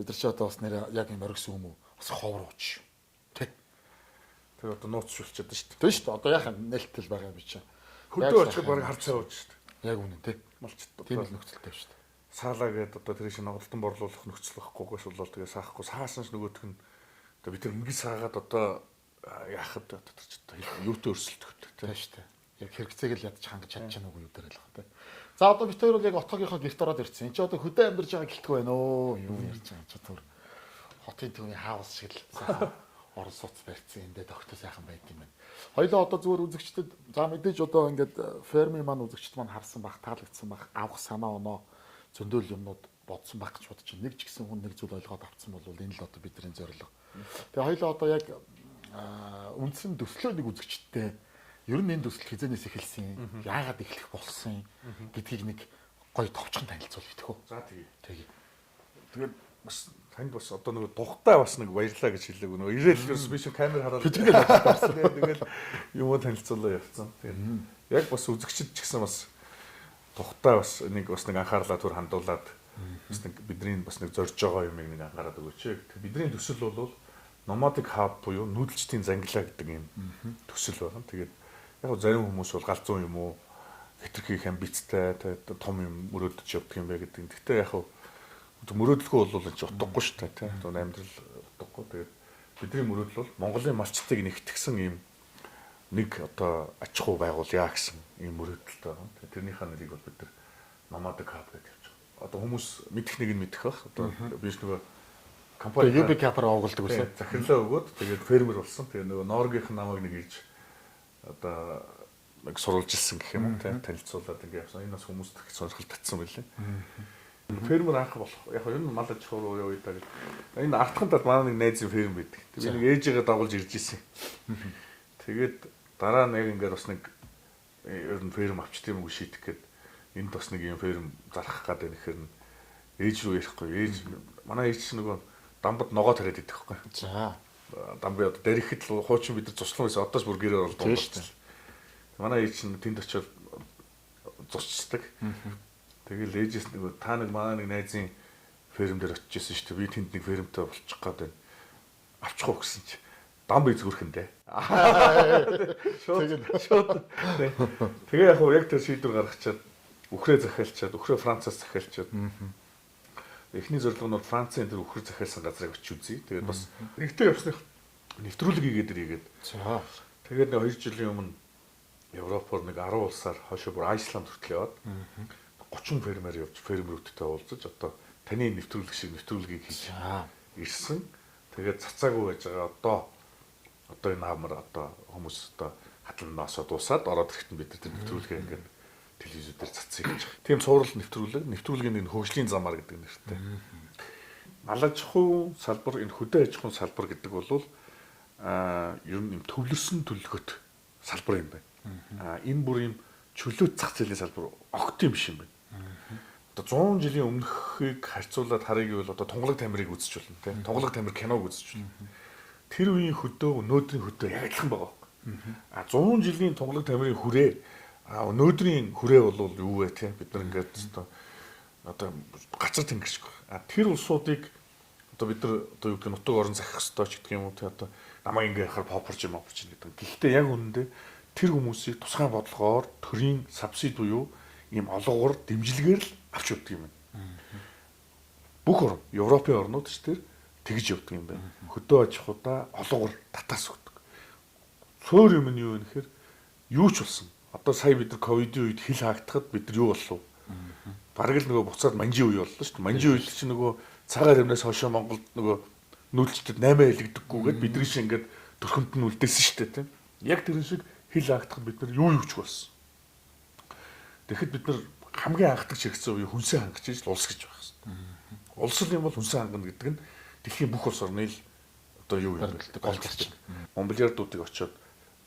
Бид нар ч одоо бас нэр яг юм ориг сүм үү? Бас ховрууч. Тий. Тэгээ одоо нууц шүлчээд штэ. Тий штэ. Одоо яхаа нээлттэл байгаа юм чи. Хөдөө очих баг харж сууж штэ. Яг үнэн тий. Малчд тийм л нөхцөлтэй штэ. Саалаа гээд одоо тэр шиг ногдолтон борлуулах нөхцөл байхгүйгээс бол тэгээ саахгүй саасан ч нөгөөх нь одоо бид тэр ингээд саагаад одоо яахад одоо ч юутай өрсөлдөх тий штэ. Яг хэрэгцээг л ядч хангаж чадчихна уу юу дээр л байгаа тий. За одоо бид хоёр бол яг отгийнхоо гэрт ороод ирсэн. Энд чи одоо хөдөө амьдарч байгаа гэлтгүй байна өө. Юу ярьж байгаа чи түр. Хотын төвний хаус шиг л сайхан орон сууц барьсан энэ догтой сайхан байд юм байна. Хоёлоо одоо зүгээр үзэгчдэд за мэдээж одоо ингээд фермийн маань үзэгчд маань харсан бах таалагдсан бах авах санаа оноо зөндөөл юмнууд бодсон байх гэж бодож байна. Нэг ч гэсэн хүн нэг зүйл ойлгоод авцсан бол энэ л одоо бидний зорилго. Тэгээ хоёлоо одоо яг үндсэн төслөө нэг үзэгчдтэй ер нь энэ төсөл хизэнээс эхэлсэн, яагаад эхлэх болсон гэдгийг нэг гоё товчхон танилцуул гэдэг үү. За тэгээ. Тэгээд бас танд бас одоо нэг тухтай бас нэг баярлаа гэж хэлээг нөгөө ирээл ерөөс биш камер хараад тэгээд юм уу танилцуулаа явцсан. Тэгээд яг бас үзэгчд ч гэсэн бас тухтай бас нэг анхаарлаа түр хандуулаад бас нэг бидний бас нэг зорж байгаа юмыг нэг анхаарал өгөөч. Бидний төсөл бол nomadic hub буюу нүүдэлчдийн зангилаа гэдэг юм төсөл байна. Тэгээд яг зарим хүмүүс бол галзуу юм уу хэтэрхий амбицтай том юм мөрөөдөж явдаг юм бэ гэдэг. Гэхдээ яг мөрөөдөлгөө бол энэ ч утгагүй шүү дээ тийм. Одоо амьдрал утгагүй. Тэгээд бидний мөрөөдөл бол Монголын малчтыг нэгтгэсэн юм нэг одоо аж ахуй байгуулъя гэсэн ийм мөрөөдөлтэй байна. Тэгээд тэрнийхээ нэрийг бол бид нар nomadic hub гэж явж байгаа. Одоо хүмүүс мэдэх нэг нь мэдэх бах. Одоо биш нөгөө компани UB Cap-аар оголдог байсан. Захирлаа өгөөд тэгээд фермер болсон. Тэгээд нөгөө Норвегийнх намайг нэг ирж одоо нэг сурулж ирсэн гэх юм уу тийм танилцуулаад ингэ явсан. Энэ бас хүмүүст их сонирхол татсан байлээ. Фермер анх болох. Яг нь мал аж ахуй руу явъя даа. Энэ артхан талд манай нэг найзын ферм байдаг. Тэгээд нэг ээжигээ дагуулж ирж ирсэн. Тэгээд дараа нэг ингээд бас нэг ер нь ферм авчт юм уу шийдэх гээд энд бас нэг юм ферм зарах гэдэг нэхэр нь ээж рүү ярихгүй. Ээж манай ээж чинь нөгөө дамбад ногоо тариад идэх байхгүй. За. Дамбын одоо дарихэд л хуучин бид нар цуслан байсан. Одоо ч бүр гэрээр оролдсон байна. Манай ээж чинь тэнд очиод зурчдаг. Тэгэл ээжээс нэг та нэг манай нэг найзын ферм дээр очижсэн шүү дээ. Би тэнд нэг фермтэй болчих гээд байна. Авчих уу гэсэн чи дамбыг зүрхэндээ. Шууд. Тэгээ яг тэр шийдвэр гаргачаад үхрээ захиалчаад, үхрээ Францаас захиалчаад. Эхний зорилго нь бол Францын тэр үхэр захиалсан газрыг очиж үзье. Тэгээд бас нэгтэй явсных нэвтрүүлэг хийгээд ирээд. За. Тэгээд нэг 2 жилийн өмнө Европоор нэг 10 улсаар хойшоо бүр Айсланд хүртэл яваад 30 фермер явж фермерүүдтэй уулзаж одоо таны нэвтрүүлэг шиг нэвтрүүлгийг хийж ирсэн. Тэгээд цацаагүй байж байгаа одоо энэ хаамар одоо хүмүүс одоо хадланаас дуусаад ороод ирэхэд бид тэр нэвтрүүлгээ ингээд телевизээр цацъя гэж байгаа. Тийм цуврал нэвтрүүлгийн энэ хөгжлийн замаар гэдэг нэртэй. Мал аж ахуй салбар энэ хөдөө аж ахуйн салбар гэдэг бол ер нь юм төвлөрсөн төлөвлөгөөт салбар юм байна. Энэ бүр юм чөлөөт зах зээлийн салбар огт юм биш юм байна. Одоо 100 жилийн өмнөхийг харьцуулаад харъя гэвэл одоо Тунгалаг тамирыг үзэж болно тийм. Тунгалаг тамир киног үзэж болно. Тэр үеийн хөдөө өнөөдрийн хөдөө яг адилхан байгаа байхгүй. 100 жилийн Тунгалаг тамирын хүрээ өнөөдрийн хүрээ бол юу вэ тийм. Бид нар ингээд одоо гацар тэнгэрч байгаа. Тэр улсуудыг одоо бид нар одоо юу гэдэг нь нутаг орон захих ёстой ч гэдэг юм уу тийм. Одоо намайг ингээд харахаар попорч гэдэг. Гэхдээ яг үнэндээ тэр хүмүүсийг тусгай бодлогоор төрийн субсид буюу ийм олгоор дэмжлэгээр л авч явдаг юм байна. Бүх орн, Европын орнууд ч тэр тэгж явдаг юм байна. Хөдөө аж ахуйдаа олгоор татаас өгдөг. Цөөр юм нь юу вэ гэхээр юу ч болсон. Одоо сая бид нар ковидын үед хил хаагдахад бид нар юу болов? Бараг л нөгөө буцаад манжийн үе боллоо шүү дээ. Манжийн үед чинь нөгөө цагаан хэмнээс хойшоо Монголд нөгөө нүүлчдэд 8 хэлэгдэггүйгээд бидний шиг ингээд төрхөнд нь үлдээсэн шүү дээ тийм. Яг тэр шиг хил хаагдахад бид нар юу ч болсон. Тэгэхэд бид нар хамгийн анхдагч хэрэгцээ үе хүнсээ хангаж иж улс гэж байх хэрэгтэй. Улс юм бол хүнсээ хангана гэдэг нь дэлхийн бүх улс орны л одоо юу юм бэ? Голдолч. Монголиардуудыг очиод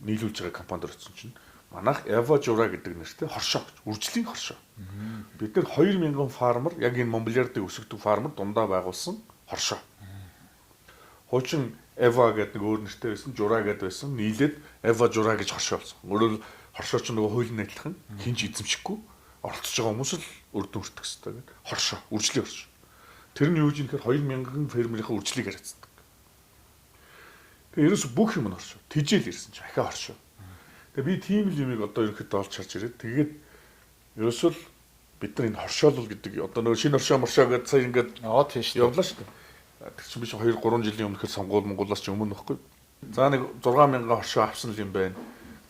нийлүүлж байгаа компанид очсон чинь манайх Эва Жура гэдэг нэртэй хоршоо гэж үржлийн хоршоо. Бид нар 2000 фармер яг энэ Монголиардыг өсгөдөг фармер дундаа байгуулсан хоршоо. Хуучин Эва гэдэг нэг өөр нэртэй байсан, Жура гэдэг байсан. Нийлээд Эва Жура гэж хоршоо болсон. Өөрөөр хоршоо ч нөгөө хуулийн адилхан хинж эзэмшихгүй оролцож байгаа хүмүүс л өрдөн өртөх хэрэгтэй гэдэг. Хоршоо, үржлийн хоршоо. Тэр нь юу гэхээр 2000 фермерийнхаа үржлийг харьцдаг. Тэгээ ерөөс бүх юм нь хоршоо. Тижэл ирсэн чинь ахаа хоршоо. Тэгээ би тийм л юмыг одоо ерөнхийдөө олж харж ирээд тэгээд ерөөсөө л бид нар энэ хоршоолол гэдэг одоо нөгөө шинэ хоршоо моршоо гэдэг сая ингээд явлаа шүү дээ. Тэр чинь биш 2 3 жилийн өмнөхөр сонгуул Монголоос ч өмнө баггүй. За нэг 6000 хоршоо авсан л юм байна.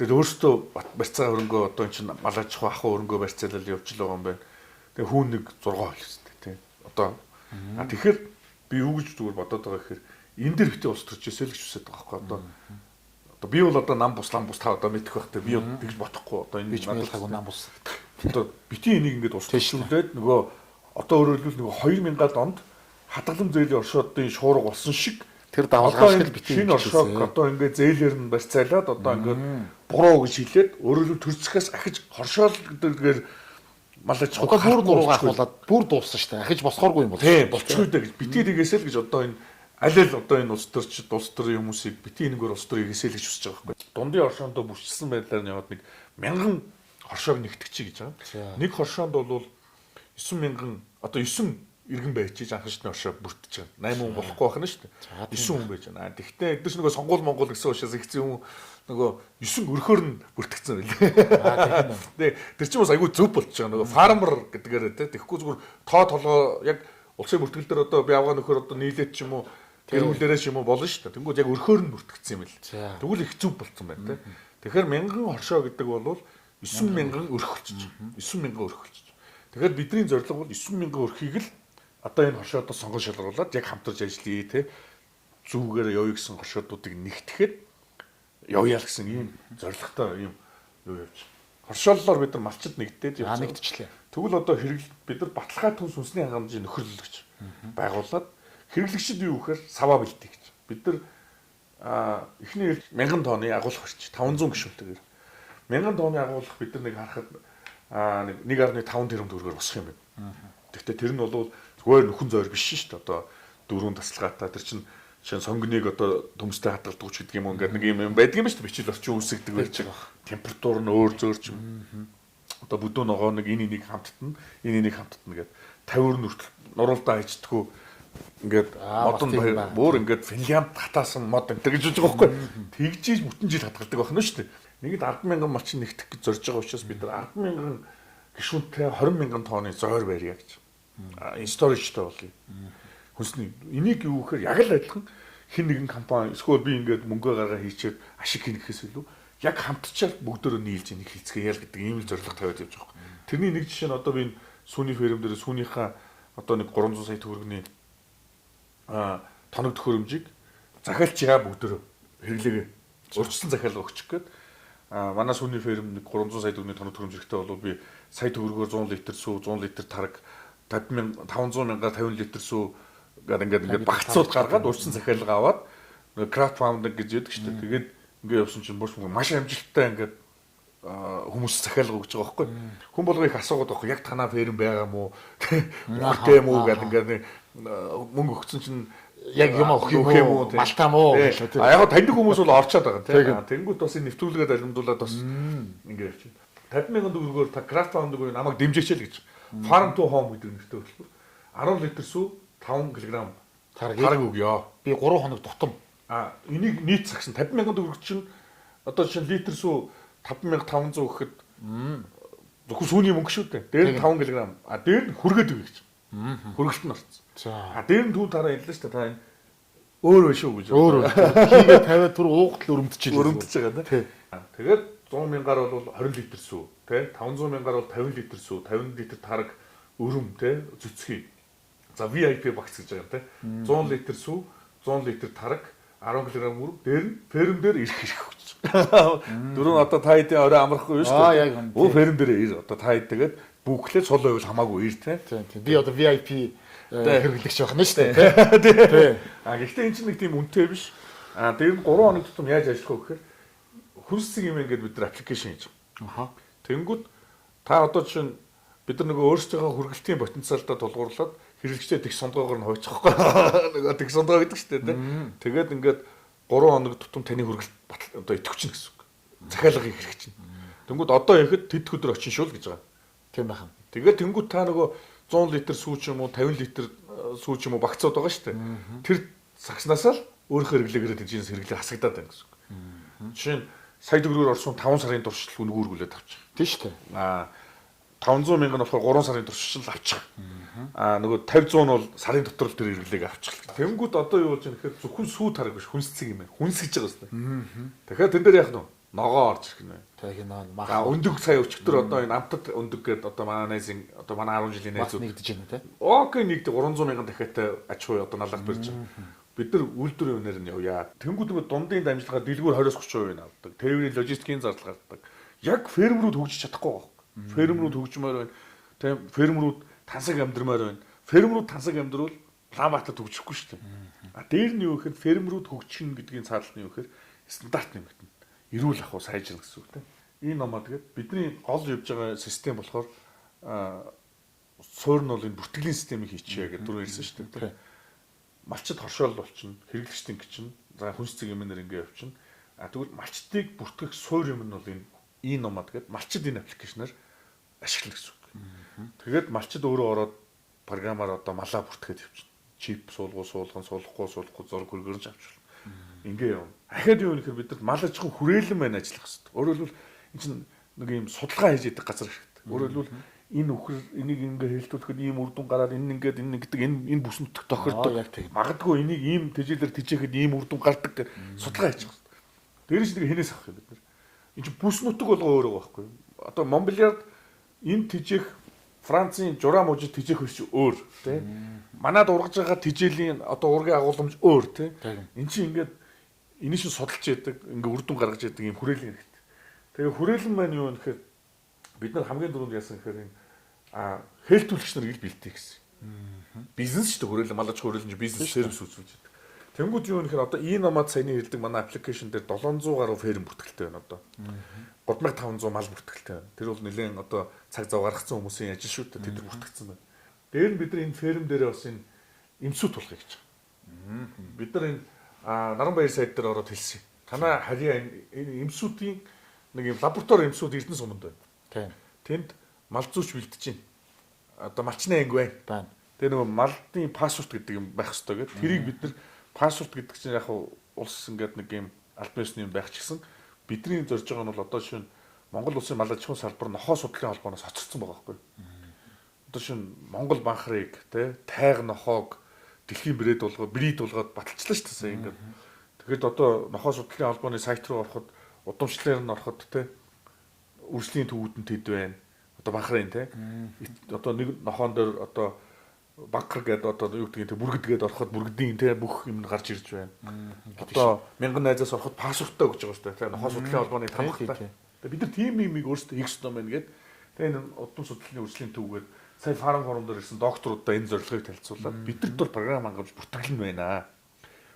Тэгээд өөртөө барьцаа хөрөнгөө одоо эн чинь малаж ах хөрөнгөө барьцаалал явж л байгаа юм байна. Тэгээ хүүн нэг 6 хөлстэй тийм. Одоо тэгэхээр би юу гэж зүгээр бодоод байгаа гэхээр энэ дэр битээ улс төрчөөсөө л гэж хүсэж байгаа байхгүй одоо би бол одоо нам бус та одоо мэдэх байх те би тэгж бодохгүй одоо энэ надад нам бус одоо битээ энийг ингээд улс төрчүүлээд нөгөө одоо өөрөөр хэлбэл нөгөө 2000-аад онд хадгалан зээлийн оршуудын шуурга болсон шиг тэр давалгаа шиг битээ шинэ оршоо одоо ингээд зээлээр нь барьцаалаад одоо ингээд буруу гэж хэлээд өөрөөр хэлбэл төрцгөөс ахиж хоршоол гэдгээр малаж одоо бүр нуруугаа ахуулаад бүр дууссан шүү дээ. Ахиж босхооргүй юм бол. Тийм болчихгүй дээ гэж битээ тэгээсэй л гэж одоо энэ аль одоо энэ улс төрч улс төрийн хүмүүсийг битээ энэгээр улс төрийг эсэл гэж хүсэж байгаа байхгүй. Дундын оршоондоо бүсчсэн байдлаар нь яваад нэг 1000 хоршоог нэгтгэж гэж байгаа. Нэг хоршоонд бол 9000 одоо 9 иргэн байчиж анх шатны оршоо бүрдэж байгаа. 8 хүн болохгүй байх нь шүү дээ. 9 хүн байж байна. Тэгвэл эдгээр нөгөө сонгуул Монгол гэсэн учраас ихсэн юм нөгөө 9 өрхөөр нь бүртгэгдсэн байлээ. Тэгээ тэр чинь бас айгүй зөв болчихж байгаа. Нөгөө фармер гэдгээр те тэгэхгүй зүгээр тоо толгоо яг улсын бүртгэл дээр одоо би авгаа нөхөр одоо нийлээд ч юм уу тэрүүлээрээ ч юм уу болно шүү дээ. Тэнгүүд яг өрхөөр нь бүртгэгдсэн юм л. Тэгвэл их зөв болцсон байна те. Тэгэхээр 1000 хоршоо гэдэг бол 9000 өрх болчих. 9000 өрх болчих. Тэгэхээр бидний зорилго бол 9000 өрхийг л одоо энэ хоршоодоо сонгон шалгаруулад яг хамтарч ажиллая те. Зүгээр явъя гэсэн хоршоодуудыг нэгтгэхэд явъя л гэсэн ийм зорилготой юм юу явж. Хоршооллоор бид нар малчид нэгдээд явж нэгдчихлээ. Тэгвэл одоо бид нар баталгаа түн сүнсний хангамжийн нөхөрлөлөгч байгуулад хэрэглэгчид юу гэхээр саваа бэлтээ гэж. Бид нар эхний 1000 тонны агуулга барьж 500 гишүүнтэйгээр 1000 тонны агуулга бид нар нэг харахад 1.5 тэрбум төгрөгөөр босох юм байна. Гэхдээ тэр нь бол зүгээр нөхөн зойр биш шүү дээ. Одоо дөрвөн тасалгаатай тэр чинь жишээ сонгоныг одоо төмстэй хадгалдаг ч гэдэг юм уу ингээд нэг юм байдаг юм шүү дээ. Бичил орчин үүсгдэг байж байгаа. Температур нь өөр зөөрч юм. Одоо бүдүүн ногоо нэг энийг хамттна, энийг хамттна гэдэг 50 нүртэл нуруулдаа хийждэггүй ингээд модон бүр ингээд Финлянд хатаасан мод энэ гэж үзэж байгаа байхгүй. Тэгжиж бүтэн жил хадгалдаг байх нь шүү дээ. Нэгэд 100000 малчин нэгтгэх гэж зорж байгаа учраас бид нар 100000 гишүүнтэй 20000 тонны зойр барья гэж. Энэ сторижтой болъё. Хүнсний энийг юу гэхээр яг л адилхан хин нэгэн компани эсвэл би ингээд мөнгө гаргаа хийчихэд ашиг хийнэ гэхээс илүү яг хамтчаар бүгдөө нийлж энийг хийцгээе л гэдэг ийм л зорилго тавиад явж байгаа юм. Тэрний нэг жишээ нь одоо би энэ сүүний ферм дээр сүүнийхээ одоо нэг 300 сая төгрөгийн тоног төхөөрөмжийг захиалчгаа бүгдөө хэрэглээгээ урьдчилан захиалга өгчих гээд манай сүүний ферм нэг 300 сая төгрөгийн тоног төхөөрөмж хэрэгтэй бол би сая төгрөгөөр 100 литр сүү 100 литр тараг 500 мянга 50 литр сүү гэдэг ингээд багцууд гаргаад урьдчилан захиалга аваад крафт фаундинг гэж яддаг шүү дээ. Тэгээд ингээд явсан чинь маш амжилттай ингээд хүмүүс захиалга өгч байгаа байхгүй. Хүн болго их асуугаад байхгүй яг танаа ферм байгаа мó мөртэй мó гэдэг ингээд мөнгө өгсөн чинь яг юм авах юм уу малтаа мó яг таньдаг хүмүүс бол орчоод байгаа тийм. Тэнгүүд бас энэ нэвтрүүлгээд алимдуулаад бас ингээд явчих. 50,000 төгрөгөөр та Craft Found-ыг намайг дэмжээч л гэж. Farm to Home гэдэг нэртэй болчихлоо. 10 литр сүү 5 кг тараг өгье. Би 3 хоног тутам. Энийг нийт цагсан 50,000 төгрөг чинь одоо чинь литр сүү 5,500 гэхэд зөвхөн сүүний мөнгө шүү дээ. Дээр нь 5 кг. Дээр нь хүргээд өгье гэж. Хүргэлт нь орсон. За. Дээр нь түүн тараа хэллээ шүү дээ. Та энэ өөр байх шүү гэж. Өөр. Хийгээ 50 түр уугтал өрөмдөж байгаа тийм. Тэгээд 100,000-аар бол 20 литр сүү, тий? 500,000-аар бол 50 литр сүү, 50 литр тараг өрөм, тий? Зүцхий. За VIP багц гэж байгаа тий. 100 литр сүү, 100 литр тараг, 10 кг мөрөг, дээр нь ферм дээр ирэх хэрэг өгч. Дөрөв одоо та хэдийн орой амрахгүй шүү дээ. Өө ферм дээр ир одоо та хэд тэгээд бүхлээ цол байвал хамаагүй ир тий. Би одоо VIP хэрэглэгч байна шүү дээ тий. Гэхдээ энэ чинь нэг тийм үнэтэй биш. Тэр нь 3 хоног тутам яаж ажиллах вэ гэхээр хүрсэг юм ингээд бид нар аппликейшн хийж байгаа. Тэнгүүд та одоо чинь бид нар нөгөө өөрсдийнхөө хүргэлтийн потенциалдаа тулгуурлаад хэрэглэгчдээ тэг сондгоогоор нь хойчих واخхой. Нөгөө тэг сондгоо гэдэг чинь тийм. Тэгээд ингээд 3 хоног тутам таны хүргэлт одоо идэвхчихнэ гэсэн үг. Захиалгыг хэрэгч чинь. Тэнгүүд одоо ихэд тэд өдөр очин шүүл гэж байгаа. Тийм байна. Тэгээд тэнгүүд та нөгөө 100 литр сүү ч юм уу 50 литр сүү ч юм уу багцаад байгаа шүү дээ. Тэр сагснасаа л өөрийнхөө хэрэглээгээр тэжинс хэрэглээ хасагдаад байна гэсэн үг. Жишээ нь сая төгрөгөөр орсон 5 сарын туршил үнэгүй үргэлээд авчих. Тийм шүү дээ. 500,000 нь болохоор 3 сарын туршил авчих. Нөгөө 50-100 нь бол сарын дотор л тэр хэрэглээг авчих. Тэнгүүд одоо юу болж байгаа нэхээр зөвхөн сүү тараг биш хүнсцэг юм байна. Хүнсгэж байгаа юм. Тэгэхээр тэн дээр яах нь ногоо орж ирэх нь. Тэгээ наа мах. Өндөг сая өчтөр одоо энэ амтад өндөг гэдэг одоо манай найзын одоо манай 10 жилийн найз нэгдэж байна тий. Окей нэгд 300,000 дахиатай аж ахуй одоо налах барьж байгаа. Бид нар үйлдвэрийн үнээр нь явъя. Тэнгүүд дундын дамжлагаа дэлгүүр 20-30% нь авдаг. Тээврийн логистикийн зардал гардаг. Яг фермерүүд хөгжиж чадахгүй байна. Фермерүүд хөгжмөр байна. Тийм фермерүүд тансаг амьдрмаар байна. Фермерүүд тансаг амьдрал Улаанбаатарт хөгжихгүй шүү дээ. Дээр нь юу гэхээр фермерүүд хөгжих гэдгийн цаалт нь юу гэхээр стандарт нэмэгдэнэ. Эрүүл ахуй сайжрах гэсэн үг тийм. Энэ номоо тэгээд бидний гол явж байгаа систем болохоор суурь нь бол энэ бүртгэлийн системийг хийчихье гэдэг дөрөв ирсэн шүү дээ. Малчид хоршоол болчихно, хэрэглэгчдийн гिचнэ. За хүнсцэг юм нэр ингэ явчихна. Тэгвэл малчдыг бүртгэх суурь юм нь бол энэ номод гэдэг малчид энэ аппликейшнаар ашиглана гэсэн үг. Тэгээд малчид өөрөө ороод програмаар одоо малаа бүртгээд явчихна. Чип суулгуу суулган суулгахгүй зураг хөргөрж авчихна. Ингээ юм. Ахаад юу нөхөр бид нар мал аж ахуй хүрээлэн байна ажиллах хэрэгтэй. Өөрөөр хэлбэл энэ чинь нэг юм судалгаа хийж яадаг газар хэрэгтэй. Өөрөөр хэлбэл энэ үхэр энийг ингээ хэлтүүлэхэд ийм үр дүн гараад энэ ингээд энэ гэдэг энэ бүс нутаг тохирдог. Магадгүй энийг ийм тэжээлэр тэжээхэд ийм үр дүн гардаг гэж судалгаа хийж байгаа. Дээрээс нэг хэнээс авах юм бид нар. Энэ чинь бүс нутаг болгоо өөрөө байхгүй. Одоо Монбелиард энэ тэжээх Францын журам мужид тэжээх хөрч өөр тий. Манад ургаж байгаа тэжээлийн одоо ургийн агуулмж өөр тий. Энд чинь ингээд энэ шиг судалж яадаг ингээ үр дүн гаргаж яадаг юм хүрээлэн хэрэгтэй. Тэгээ хүрээлэн маань юу гэхээр бид нар хамгийн түрүүнд яасан гэхээр энэ хэлтүүлэгч нар ил бэлтээ гэсэн. Бизнес шүү дээ хүрээлэн мал аж ахуй хүрээлэн бизнес сервис үзүүлж яадаг. Тэнгүүд юу гэхээр одоо энэ намаад саяны хэлдэг манай аппликейшн дээр 700 гаруй ферм бүртгэлтэй байна одоо. 3500 мал бүртгэлтэй байна. Тэр бол нэлээд одоо цаг зав гаргацсан хүмүүсийн ажил шүү дээ. Тэд нар бүртгэгдсэн байна. Дээр нь бид нар энэ ферм дээрээ бас энэ эмсүү тулах гэж байгаа. Бид нар энэ Наранбаяр сайд дээр ороод хэлсэн. Танаа харьяа энэ эмсүүдийн нэг юм лаборатори эмсүүд Эрдэнэ суманд байна. Тийм. Тэнд мал зүүч бэлдэж байна. Одоо малчны анги байна. Тэгээ нөгөө малын пассворт гэдэг юм байх хэрэгтэй гэдэг. Тэрийг бид нар пассворт гэдэг чинь яг улс ингээд нэг юм албан ёсны юм байх ч гэсэн бидний зорж байгаа нь бол одоо шинэ Монгол улсын мал аж ахуйн салбар нохоо судлалын холбооноос хоцорсон байгаа байхгүй. Одоо шинэ Монгол банхрыг тайг нохоог дэлхийн бред болгоод баталчлаа шүү дээ ингээд. Тэгэхэд одоо нохоо судлалын холбооны сайт руу ороход удамшлаар нь ороход үржлийн төвүүдэнд хэд байна. Одоо банхрын одоо нэг нохоон дээр одоо банкар гэдэг одоо юу гэдгийг бүргэд гээд ороход бүргэдийн бүх юм гарч ирж байна. Одоо 1000 найзаас ороход пассворттой гэж байгаа шүү дээ. Нохоо судлалын холбооны тамхтай. Бид нар тийм юмыг өөрсдөө хийх ёстой байна гэдэг. Тэгээ энэ удам судлалын үржлийн төвгээд сая фарм дээр ирсэн докторуудаа энэ зорилгыг танилцуулаад бидэрт бол програм хангамж бүртгэлэн байна.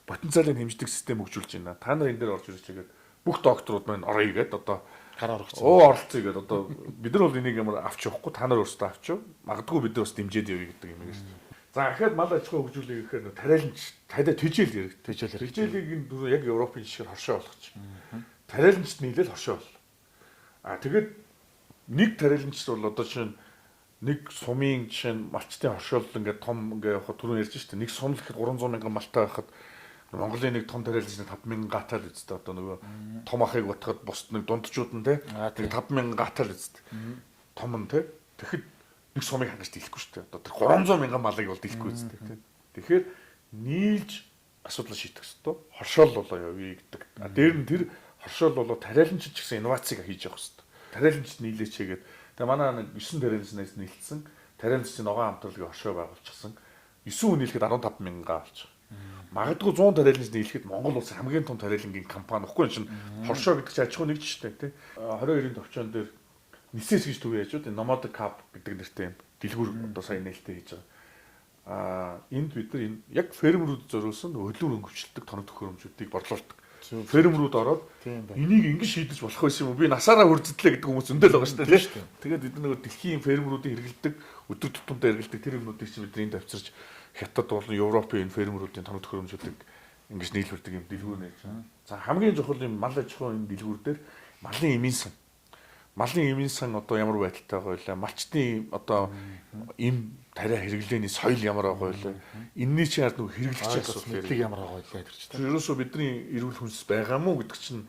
Потенциалыг хэмждэг систем хөгжүүлж байна. Та нар энэ дээр орж ирж байгаа бүх докторууд маань оръё гэдэг одоо гараа орчихсон. оролцъё гэдэг одоо бид нар бол энийг ямар авч явахгүй та нар өөрсдөө авч яв. Магадгүй бид нар бас дэмжиж явъя гэдэг юм байна шүү дээ. За дахиад мал аж ахуй хөгжүүлэх гэхээр тариаланч тадаа төжил хэрэг. Төжилийг нь яг Европын жишгээр хоршоо болгоч. Тариаланчд нийлээд хоршоо бол. Тэгээд нэг тариаланч бол одоо чинь нэг сумын жишээ нь малчтын хоршоолол ингээд том ингээд явах түрүү ярьж штэ нэг сум л ихэд 300 мянган малтай байхад Монголын нэг том тариаланч нэг 5,000 гатаа л үстэ одоо нөгөө том ахыг батхад бусд нэг дундчууд нь те нэг 5,000 гатаа л үстэ том нь те тэгэхэд нэг сумыг хангаж дийлэхгүй штэ одоо тэр 300 мянган малыг бол дийлэхгүй үстэ те тэгэхээр нийлж асуудал шийдэх ёстой хоршоол болоо явъя гэдэг дээр нь тэр хоршоол болоо тариаланч ч гэсэн инновацийг хийж явах ёстой тариаланч нийлээч хийгээд тэгээ манай нэг 9 тариаланчнаас нийлсэн тариаланчийн ногоон хамтлагийн хоршоо байгуулчихсан 9 хүн нийлэхэд 15 мянга авч магадгүй 100 тариаланч нийлэхэд Монгол улсын хамгийн том тариалангийн компани ихгүй чинь хоршоо гэдэг чинь аж ахуй нэгж штэ тий 22-ийн төвчөн дээр нисээс гэж төв яаж үү Nomadic Cup гэдэг нэртэй дэлгүүр одоо сая нээлттэй хийж байгаа энд бид нар энэ яг фермерүүд зориулсан хөдөлгөөн хөгжүүлдэг тоног төхөөрөмжүүдийг борлуулдаг фермерүүд ороод энийг ингэж шийдэж болох байсан юм уу би насаараа хүрзэдлээ гэдэг хүмүүс зөндөл байгаа шүү дээ тэгээд бид нэг дэлхийн фермерүүдийн хэрэгэлдэг өдөр тутамдаа хэрэгэлдэг тэр юмнуудыг чинь бид энд авчирч хятад болон Европын фермерүүдийн тоног төхөөрөмжүүдийг ингэж нийлүүлдэг юм дэлгүүр нээж байгаа. За хамгийн чухал юм мал аж ахуй энэ дэлгүүр дээр малын эмийн сан одоо ямар байдалтай байгаа вэ? Малчтын одоо эм тариа хэрэглээний соёл ямар байгаа вэ? Энэний чинь ард нэг хэрэглэгч асуудал ямар байгаа вэ гэж чинь. Ерөөсөө бидний эрүүл хүнс байгаа мó гэдэг чинь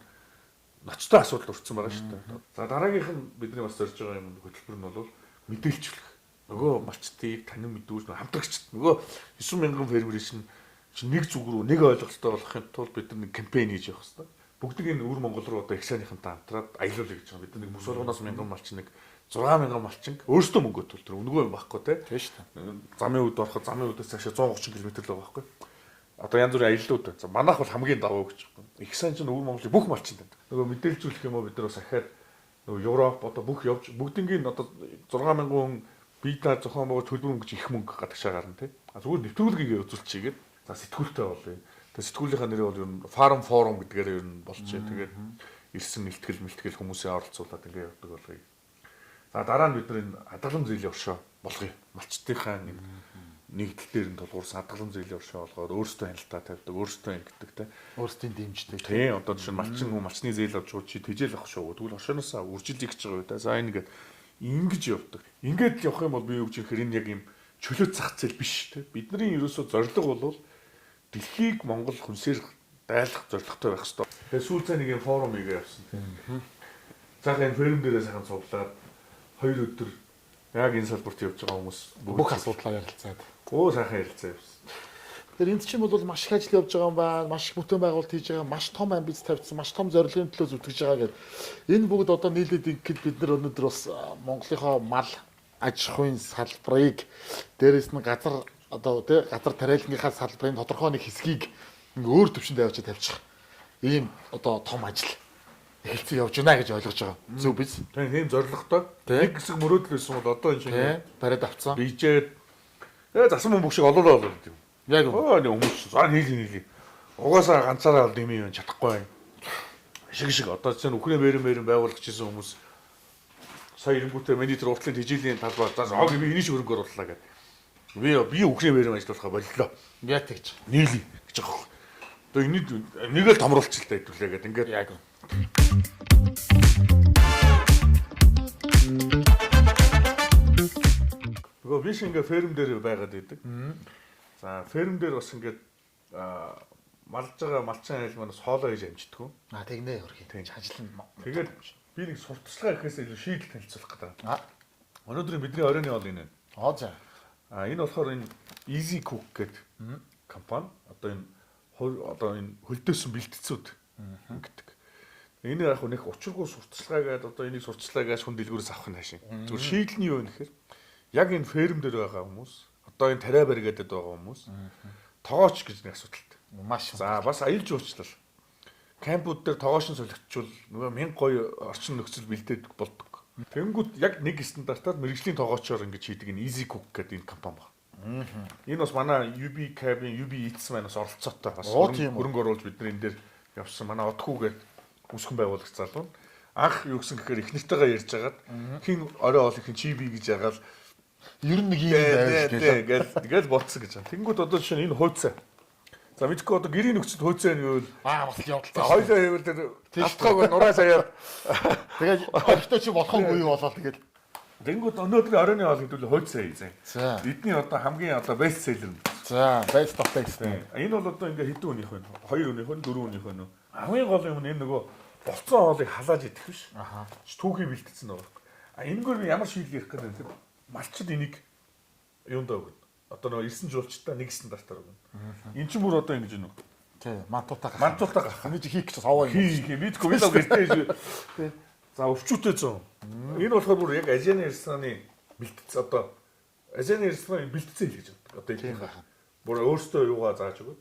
ноцтой асуудал урдсан байгаа шүү дээ. За дараагийнх нь бидний бас зорж байгаа юм хөтөлбөр нь бол мэдээлжүүлэх. Нөгөө малчтыг танин мэдүүлж хамтрагчд нөгөө 9,000 фермерийн чинь нэг зүг рүү нэг ойлголттой болохын тулд бид нар нэг кампайн хийж явах хэрэгтэй. Бүгдийг энэ өвөр Монгол руу одоо их сайнхантай хамтраад аялуулъя гэж байгаа. Бид нэг мөс болгоноос 1000 малчин нэг 6,000 малчин өөрсдөө мөнгө төлтөр өнгөө байхгүй те. Тийм шүү дээ. Замын үед ороход замын үдээс цаашаа 130 км л байгаа байхгүй. Одоо янз бүрийн аяллууд. За манайх бол хамгийн даваа гэж байна. Их сайн чинь өвөр Монголын бүх малчин байдаг. Нөгөө мэдээлжүүлэх юм уу бид нар бас ахаад нөгөө Европ одоо бүх явж бүгднийг одоо 6,000 хүн бие даа зохион байгуулалт төлбөр мөнгө их мөнгө гадагшаа гарна те. Зүгээр нэвтрүүлгийг үзүүлчихийгээд за сэтгүүлтэй болъё. Тэгээ сэтгүүлийнхаа нэрээ бол ер нь фарм форум гэдгээр ер нь болчихё. Тэгээд ирсэн мэлтгэл хүмүүсээ оролцуулаад ингээ явдаг болгоё. За дараа нь бид нар энэ хадгалан зээлийн оршоо болгоё. Малчтынхаа нэгдэл дээр нь тулгуурсан хадгалан зээлийн оршоо болгоод өөрсдөө хяналтаа тавьдаг, өөрсдөө ингэдэг те. Өөрсдийн дэмждэг. Тийм одоо жишээ нь малчин хүн малчны зээл авч чи тэжээл авах шүү. Тэгвэл оршооноосаа үржилж гэж байгаа үү те. За энэ ингэж явдаг. Ингээд явах юм бол би юу гэж хэлэхээр энэ яг юм чөлөөт зах зээл биш те. Бидний ерөөсөө зорилго бол дэлхийг Монгол хүнсээр дайлах зорилготой байх хэрэгтэй. Тэгээ сүүлдээ нэг юм форум игээ явсан тийм. Цаахан ферм дээрээ сайхан цуглаад 2 өдөр яг энэ салбарт явж байгаа хүмүүс бүх асуудлаа ярилцаад. Сайхан ярилцаа явсан. Тэгэхээр энд чинь бол маш их ажил явж байгаа юм байна. Маш их бүтээн байгуулалт хийж байгаа, маш том амбиц тавьсан, маш том зорилгын төлөө зүтгэж байгаа гэдэг. Энэ бүгд одоо нийлээд ингээд бид нар өнөөдөр бас Монголынхоо мал аж ахуйн салбарыг дээрээс нь газар одоо тий газар тариалангийнхаа салбарын тодорхой нэг хэсгийг өөр төвшөнд тавьчих. Ийм одоо том ажил эхэлсэн явж байна гэж ойлгож байгаа. Зөв биз? Тийм зорилготой. Нэг хэсэг мөрөөдлөөсөн бол одоо энэ шиг бариад авцсан. Бийжээд засан бөмбөг шиг олоолаа болоод юм. Яг нэг хүмүүс заа нийлээ. Угаасаа ганцаараа дэмий чадахгүй. Шиг одоо чинь Украин мэрэн байгуулах гэсэн хүмүүс сая ирэнгүүтээ миний тэр уртлын тижээлийн талбай за би энэ шиг хөрөнгө орууллаа гэдэг. Би Украин мэрэн ажиллахаа боллоо. Яг тэгж. Нийлээ гэж байгаа юм. Одоо энийг нэг л томруулчихлаа хэдүүлээ гэдэг. Ингээд яг. Нөгөө биш ингээ ферм дээр байгаад байдаг. За ферм дээр бас ингээд малж байгаа малчин айл манаас хоолоо хийж амждаг. Тэгнэ хөрхий. Тэгж ажил нь. Тэгээд би нэг сурталчилгаа гэхээс илүү шийдэл танилцуулах гэдэг. Өнөөдөр бидний оройн бол энэ. За. Энэ болохоор энэ Easy Cook гэдэг компани одоо энэ хөлдөөсөн бэлтгэцүүд гэдэг. Энэ яг нэг учиргүй сурталчилгаа гэдэг одоо энийг сурталчилгаагаас хүн дэлгүүрээс авах нь хаашийн. Зүгээр шийдэл нь юу вэ гэхээр яг энэ ферм дээр байгаа хүмүүс одоо энэ тариа баригадэд байгаа хүмүүс тоогооч гэж нэг асуудалтай. Маш. За бас аялал жуулчлал. Кампууд дээр тоогоош нь солигдчихвол нөгөө 1000 гоё орчин нөхцөл бэлдээд болдог. Тэнгүүд яг нэг стандартаар мэрэгжлийн тоогоочоор ингэж хийдэг энэ Easy Cook гэдэг энэ компани байна. Энэ бас манай UB Cabin, UB Eats манаас оролцоотой бас хөрөнгө оруулж бид нар энэ дээр явсан. Манай Одхүү гэдэг өсгөн байгуулагч залуу. Анх юу гэсэн гэхээр эхнэртэйгээ ярьж хагаад хин орой ол их чи би гэж ягаал Ер нь нэг юм байвал тэгэл болцсон гэж байна. Тэнгүүд одоо жишээ нь энэ хойцоо. За мэдгүй одоо гэрийн нөхцөд хойцоо нь гэвэл бас явдалтай. хоёлоо хэвэл тэр алтгаагүй нураа саяар тэгээд өөртөө чи болохгүй юу болоо тэгээд тэнгүүд өнөөдрийн оройны хоол гэдэг нь хойцоо хийзээ. За. Бидний одоо хамгийн одоо бест селлер. за best of best. Энэ бол одоо ингээ хэдэн өнийх вэ? 2 өнийх вэ? 4 өнийх вэ? Хамгийн гол юм нь энэ нөгөө болцсон хоолыг халааж идэх биш. Түүхий бэлтгэсэн байгаа. Энэгээр би ямар шийдэл ярих гэдэг нь малчид энийг юундаа өгнө. Одоо нөгөө 9 жуулчтай нэг стандартаар өгнө. Энд чинь бүр одоо ингэж юм уу? Тий, мантуудаа гарах. Энийг хийх гэж аваа юм. Хийх мэдгүй би л гэртээ. Тий. За өвчүүтэй 100. Энэ болохоор бүр яг Азианы рестораны бэлтгэсэн одоо Азианы рестораны бэлтгэсэн хэл гэж байна. Одоо ийм байна. Бүр өөртөө юугаа зааж өгöd.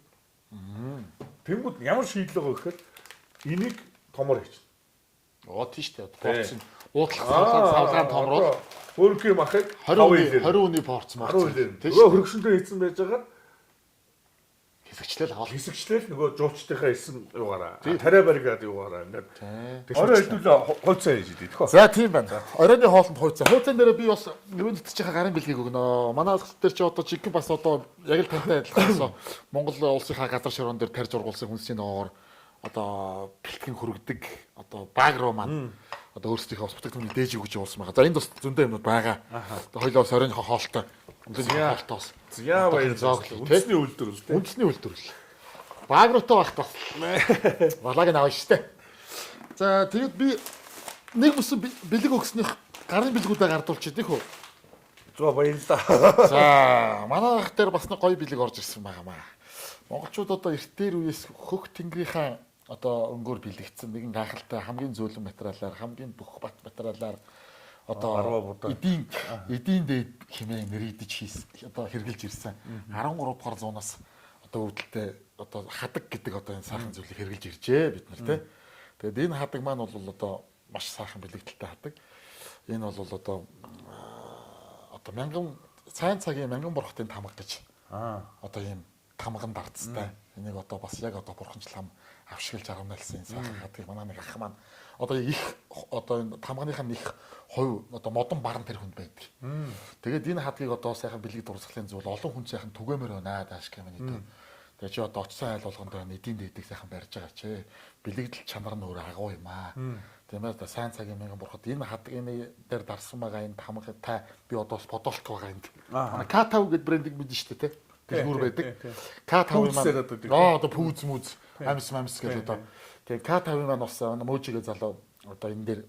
Тэнгүүд ямар шийдэл байгаа гэхээр энийг томор хийж. Тийш дээ. Порц нь уудлах савлгаан томрол өөрөөр махыг 20 өний порц морц. Нөгөө хөргөшөндөө хийсэн байж байгаа хэсэгчлэл авал. Хэсэгчлэл нөгөө жуулчдынхаа хэлсэн юугаараа тариа баригад юугаараа ингээд орой хэдүүлээ хойцоо хийж идэв тэгэхөө. За тийм байна. Оройны хоолнд хойцоо. Хойцоон дээр би бас нүүнэтж байгаа гарын бэлгийг өгнө. Манай алс дээр чи одоо жигэн бас одоо яг л тантай адилхан Монгол улсынхаа газар шорон дээр тарж ургуулсан хүнсний ногоор одоо бэлтгэн хүргэдэг одоо баг руу маань одоо өөрсдийнхөө бүтээгдэхүүнийг дээж өгч явуулсан байгаа. За энд бас зөндөө юмнууд байгаа. Одоо хоёлоо соройнхоо хоолтой. Үндэсний хоолтоос. Яа баяр зоглоо. Үндэсний үйлдвэрлэл тийм. Үндэсний үйлдвэрлэл. Баг руутай багт бас балааг нь авна штэ. За тэгээд би нэг бүс бэлэг өгснөх гарын бэлгүүдээ гардуулж идэх үү. За баярлалаа. За манай ах дээр бас нэг гоё бэлэг орж ирсэн байгаамаа. Монголчууд одоо эртээр үеэс хөх тэнгэрийнхаа одоо өнгөөр бэлэгдсэн нэгэн гайхалтай хамгийн зөөлөн материалаар хамгийн бүх бат материалаар одоо эдийн дээд хэмээн нэрийдэж хийсэн одоо хэрглэж ирсэн 13 дугаар зуунаас одоо өвдөлтөй одоо хадаг гэдэг одоо энэ сайхан зүйлийг хэрглэж иржээ бид нар тий. Тэгээд энэ хадаг маань бол одоо маш сайхан бэлэгдэлтэй хадаг. Энэ бол одоо мянган сайн цагийн мянган бурхтын тамга гэж одоо ийм тамган дардстай. Энийг одоо бас яг одоо бурханчлам авшиглаж аргамнайлсан сайхан хадгийг манай нэг ах маань одоо их одоо энэ тамганыхаа нэг хувь одоо модон баран тэр хүнд байдаг. Тэгээд энэ хадгийг одоо сайхан бэлэг дурсгалын зүйл олон хүн сайхан түгээмээр байна дааш гэмэний дөө. Тэгээд чи одоо очсон айл болгонд эдийн дээдэг сайхан барьж байгаа чи. Бэлэгдэл чанар нь өөр агуу юм аа. Тиймээс одоо сайн цагийн мянган бурхад энэ хадаг энэ дээр дарсан байгаа энэ тамгатай би одоо подолт байгаа энд. Манай K5 гэдэг брендийг мэдэн штэ тий. Дэлгүүр байдаг. K5 маань одоо пүүз мүз амс гэж одоо тэгээ K5 маань бас мөөжигээ залуу одоо энэ дээр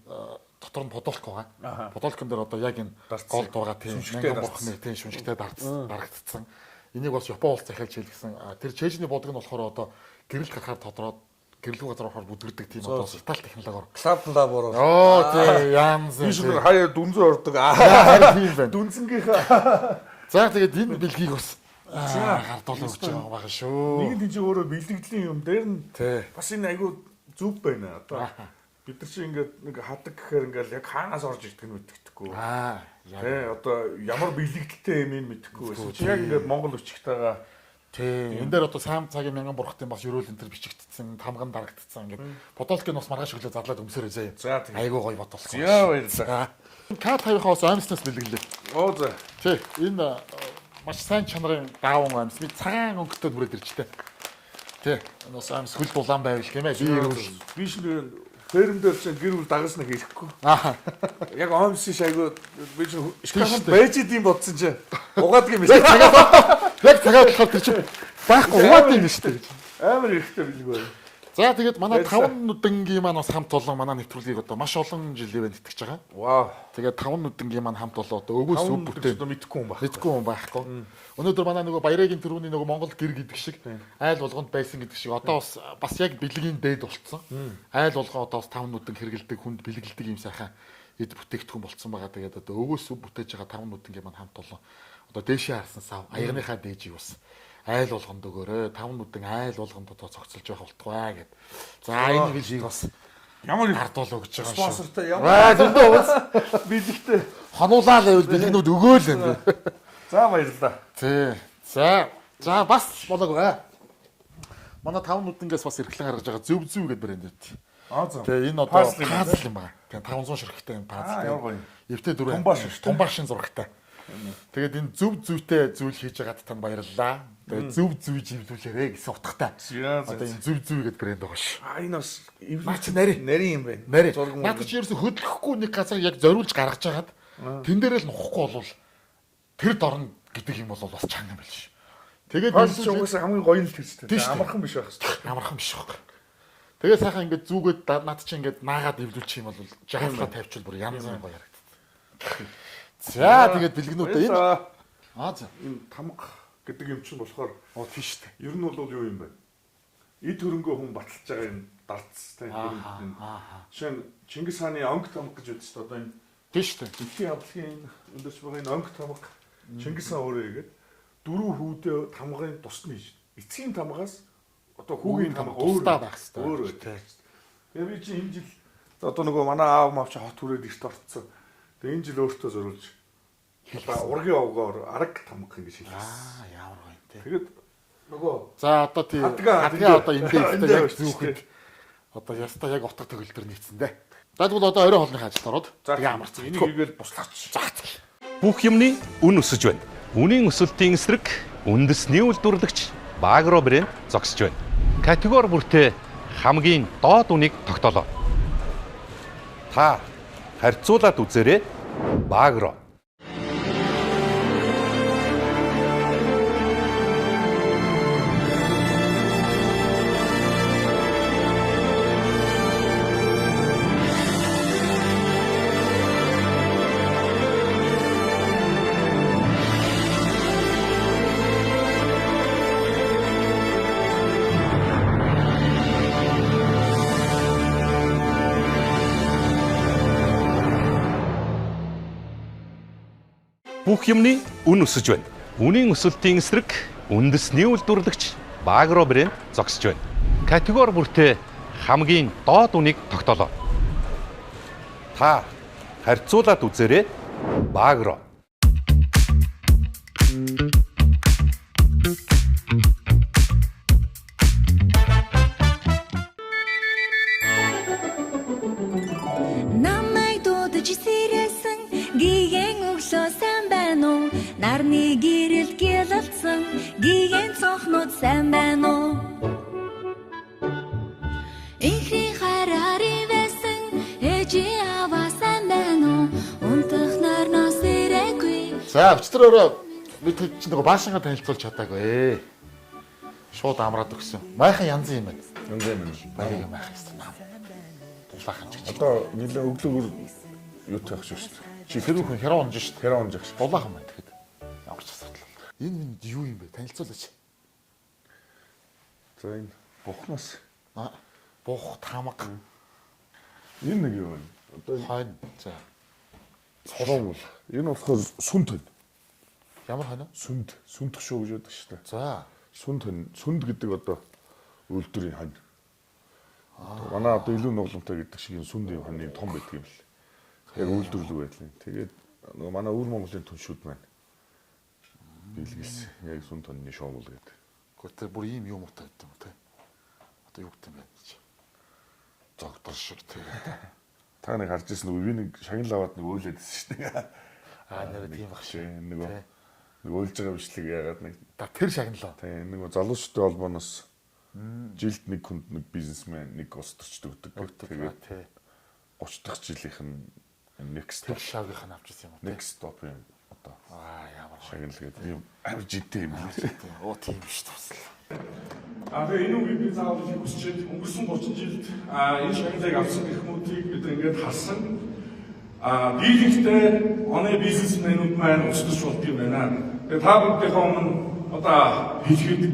дотор нь подолк байгаа. Подолкон дээр одоо яг энэ голд байгаа тийм мянган бурхны тийм шүнжигтэй дарагдсан. Энийг бас Япон улс захиалж хэлсэн. Тэр чэжний бодог нь болохоор одоо гэрэл гарахаар тодроод гэрлүү газар орохоор бүдгэрдэг тийм одоо Итали технологиор. Клаб лабор. Тий янз. Би шүүр хаяа дүнзэн ордог. Тийм байна. Дүнзэнгийнхаа. За тэгээд энэ бэлгийг бас гардуулж өгч байгаа шүү. Нэг тийм чи өөрөө бэлтгэлийн юм дээр нь бас энэ айгүй зүв байна. Одоо бид нар чи ингээд нэг хадаг гэхээр ингээд яг хаанаас орж ирдэг нь мэддэхгүй. Тий одоо ямар бэлэгдэлтэй юм ин мэдэхгүй байсан. Чи яг ингээд Монгол өчгтэйгээ тий энэ дээр одоо сайн цагийн мянган бурхтын бас ерөөл энэ төр бичигдсэн тамган дарагдсан ингээд подолкын бас маргааш өглөө зарлаад өмсөрөө заяа. Айгүй гоё бот болсон. Яа баярлалаа. K5-ийнхаа бас амьснаас бэлгэлээ. Оо за. Тий энэ маш сайн чанарын даавн амьс би цагаан өнгөтэй бүрээд иржтэй. Тий энэ бас амьс хөл дулаан байвал гэмээ. Би шинэ ферм дээр чинь гэр бүл дагаас нэг ирэхгүй. Яг омс шайгуу би чинь шкаф байж идэм бодсон чи. Угаадаг юм биш. Яг цагаад болохоор тэр чинь байхгүй угаадаг юм шүү дээ. Амар ихтэй билэг байна. За тэгээд манай 5 нүдэнгийн маань бас хамт олон манай нэвтрүүлгийг одоо маш олон жилийн итгэж байгаа. Вау. Тэгээд 5 нүдэнгийн маань хамт олон одоо өвөөс өв бүтээн мэдхгүй юм байна. Мэдхгүй юм байхгүй. Өнөөдөр манай нөгөө Баярагийн төрөүний нөгөө Монгол гэр гэдэг шиг айл болгонд байсан гэдэг шиг одоо бас яг бэлгийн дээд болцсон. Айл болгоо одоо бас 5 нүдэн хэрэгэлдэг хүнд бэлгэлдэг юм сайхан эд бүтээгдэхүүн болцсон байгаа. Тэгээд одоо өвөөс өв бүтээж байгаа 5 нүдэнгийн маань хамт олон одоо дээшээ харсан сав аягныхаа дээжийг бас айл болгонд өгөөрэй. 5 нүдэн айл болгонд одоо цогцолж байх болтугай гэд. За энэ бэлгийг бас ямар хардуул өгч байгаа юм шүү. Спонсортой ямар. Зөндөө бас бэлэгтэй хануулаа л байвал бэлгнүүд өгөөл юм бэ. За баярлалаа. Тий. За бас болоог бай. Манай 5 нүдэнгээс бас эрхлэн гаргаж байгаа зөв гэдэг брэнд үү. Тэгээ энэ одоо пазл юм байна. Тэгээ 500 ширхэгтэй юм пазл. Ямар гоё. Эвтэй дөрөв. Тумбашин зурагтай. Тэгээд энэ зөв зүйтэй зүйл хийж байгаад тань баярлалаа. Тэгээд зөв зүй живлүүлээрэ гэсэн утгатай. Одоо энэ зөв зүй гэдэг брэнд байгаа ш. Энэ бас Наач нарийн юм байна. Нарийн. Наад чи ерөөсө хөдлөхгүй нэг газар яг зориулж гаргаж хагаад тэн дээр л нухгүй болвол тэр дорн гэдэг юм бол бас чанга юм биш. Тэгээд энэ угаасаа хамгийн гоё нь л тэр чинь. Амархан биш байх хэрэгтэй. Амархан биш байх. Тэгээд сайхан ингээд зүгээд над чи ингээд наагаад эвлүүлчих юм бол жаахлаа тавьчихвал бүр янз бүр гоё харагддаг. За тэгээд бэлгэнүүдээ энэ за энэ тамга гэдэг юм чинь болохоор тийш үү. Ер нь бол юу юм бэ? Эд хөрөнгөө хүн баталж байгаа юм дардцтай юм. Жишээ нь Чингис хааны онг тамга гэж үүдэж та одоо энэ тийш үү. Дэлхийн авлагын өндөрч байгаа энэ онг тамга Чингис хаан өөрөө игээд дөрөв хүүдээ тамгын тусна хийж. Эцгийн тамгаас одоо хүүгийн тамга өөр байх хэрэгтэй. Өөр үү. Тэгээ би чи энэ жил одоо нөгөө манай аав мав чи хот хүрээд ирт орцсон. Тэгээ энэ жил өөртөө зориулж ургийн овгоор арга тамга ингэж хэлсэн. Ямар гоё те. Тэгээд нөгөө за одоо тий хадгаа одоо эндээ яг зүүхэд одоо ястаа яг утга төгөлдөр нийцсэн дээ. За тэгвэл одоо орой хоолны ажилд ороод тэгээ амарцсан. Энийг хийгээл буслаач. Бүх юмны үн өсөж байна. Үнийн өсөлтийн эсрэг үндэсний үйлдвэрлэгч Багро брэнд зогсож байна. Категори бүртээ хамгийн доод үнийг тогтоолоо. Та харьцуулаад үзээрэй. Багро. Бүх юмны үн өсөж байна. Үнийн өсөлтийн эсрэг үндэсний үйлдвэрлэгч Багро брэнд зогсож байна. Категори бүртээ хамгийн доод үнийг тогтоолоо. Та харьцуулаад үзээрэй. Багро. Намайг дуудаж сэрээсэн гиген өглөө сайн байна уу? Нарны гэрэл гялалцсан гиген цонхнууд сайн байна уу? Ихний хараари байсан ээжи аваа сайн байна уу? Унтах нарнаас ирээгүй. За өчтөрөөрөө бид чинь нөгөө баашингаа танилцуулж чадаагүй. Шууд амраад өгсөн. Майхан янз юм байна. Янз юм байна. Баяг майх гэсэн юм. Дулаахан ч гэж. Одоо нэлээ өглөөгөр юу таах шүү дээ. Чи тэр хүн херон унж шүү дээ. Херон унж гэж. Дулаахан байна тэгэхэд. Ямар ч асуудал. Энэ минь юу юм бэ? Танилцуулаач. За энэ бухнаас бух тамга. Энэ нэг юу вэ? Одоо хойно. За. Цорон бол. Энэ болохоор сүнд тань. Ямар хойно? Сүндх шүү гэж яддаг шүү дээ. За. Сүнд гэдэг одоо үйлдвэрийн хань. Манай одоо илүү нугламтай гэдэг шиг энэ сүндийн ханы том байдаг юм л. Яг үйлдвэрлэг байдлын. Тэгээд нөгөө манай өвөр Монголын түншүүд маань биелгээс яг сүнд ханы шоумол гэдэг. Гэхдээ тэр бүр ийм юм утаа гэдэг юм те. Одоо юу гэдэг юм бэ чи? Зогдор шиг те. Та нэг харж ирсэн үгүй нэг шагналаваад нэг өөлөөдсөн шүү дээ. Нэр тийм баг шүү. Нэг өөлж байгаа бичлэг яагаад нэг тэр шагналаа. Тийм нэг залуучдын холбооноос жилд нэг хүнд нэг бизнесмен нэг улс төрчд өгдөг. Тэгээд 30 дахь жилийнх нь next шагийнх нь авчихсан юм уу? Next stop юм одоо. Ямар шагнал гэдэг юм амар жидтэй юм байна. Оо тийм биш тусал. Тэгээ энэ үгийг би заавал хийх хүсэж өнгөрсөн 30 жилд энэ шагналыг авсан гэрхмүүдийг бид ингээд харсан. Дийлэнхтэй оны бизнесмэнүүд маань өсөж болд юм байна. Тэгээ та бүднийхээ өмнө одоо хэлэхэд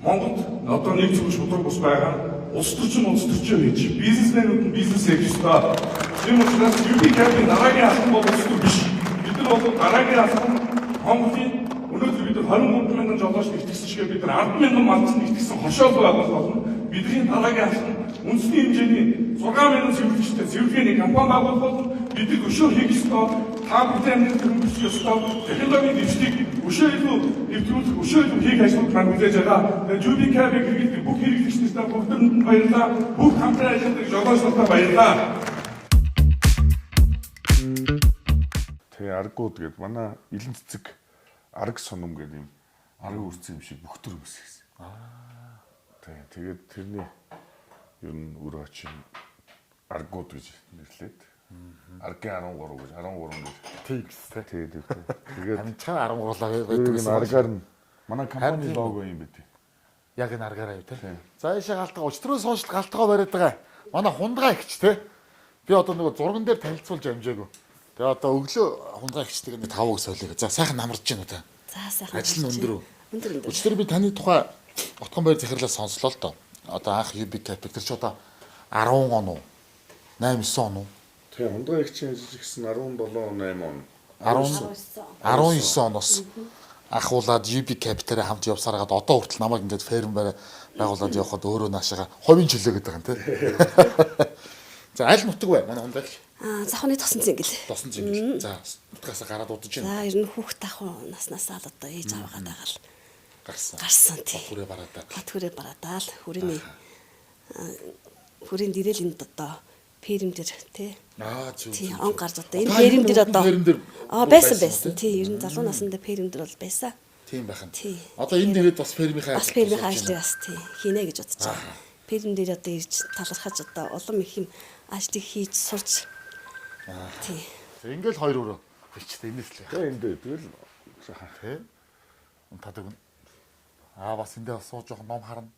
Монголд одоо нэг зүйл шудраг бус байгаа. Улс төрчин хийж бизнесмэнүүд нь бизнес хийж байгаа. Энэ учраас UP-ийн дараагийн алхам бол улс төр биш. Бид нар бол дараагийн алхам Монголын өнөөдөр бид 23 мянган жолооч нэгтгэсэн шиг бид нар 10 мянган малчин нэгтгэсэн хошоол байгуулах болно. Бидний дараагийн алхам үндэсний хэмжээний 6 мянган цэвэрлэгчтэй цэвэрлэгээний компани байгуулах болно. Бид өшөө хийх ёстой та бүхэн хөнгөлөх ёстой. Технологийн дэвшлиг өшөө илүү нэвтрүүлэх, өшөө илүү хийх ажлууд маань үлээж байгаа. Тэгээд UB Cab-ыг хэрэглэдэг бүх хэрэглэгчнэртэй бүгдэнд баярлалаа. Бүх хамтран ажилладаг жолоочдод баярлалаа. Тэгээ аргууд гээд манай Илэн цэцэг арг соном гэдэг юм арга үрцэн юм шиг бүхтөр үсгэсэн. Тэгээд тэрний ер нь өөр очин аргууд гэж нэрлээд аргийн 13 гэж 13 гэж тийм гэсэн. Тэгээд амцхан 13 байдаг гэсэн. Аргаар нь манай компани лого юм бэ. Яг энэ аргаараа юу те. За ийшээ галтгаа өчтрөө сошиал галтгаа бариад байгаа. Манай хундгаа ихч те. Би одоо нөгөө зурган дээр танилцуулж амжаагүй. Тэгээ одоо өглөө хундгаа ихчтэйг нэг 5 ус солиё. За сайхан намарч байна та. За сайхан. Ажил нь өндөр. Өчтөр би таны тухай Утган баяр захирлаа сонслоо л доо. Одоо анх UB Cab тэр чи одоо 10 он уу? 8 9 он уу? Тэгээ хундгаа ихчийн гэсэн 17 8 он. 19 оноос ахуулаад UB Cab дээр хамт явсараад одоо хүртэл намайг ингээд ферм байгуулад явхад өөрөө наашаага ховын чөлөө гэдэг юм те. За аль нутаг вэ? Манай хундаа их. Завхны тосон зингэл. Тосон зингэл. За нутгаас гараад удаж байна. За ер нь хүүхд ахуй наснасаа л одоо ээж аваагаад байгаа л гарсан тий. Батхүрээ бараадаа. Батхүрээ бараадаа л хүрээний дээрэл энд одоо ферм дээр тий. Зүг. Тий он гарч одоо энэ ферм дээр одоо байсан тий. Ер нь залуу наснд ферм дээр бол байсан. Тийм байх нь. Одоо энэ нэгэд бас фермийнхаа ажлыг бас тий хийнэ гэж бодож байгаа. Ферм дээр одоо ирж талархаж одоо улам их юм ажлыг хийж сурч. Тий. Ингээл хоёр өрөө бичтэй энэс л. Тэгээ энд тэгэл тий. Унтаад өгнө. Бас эндээ бас сууж жоохон ном харна.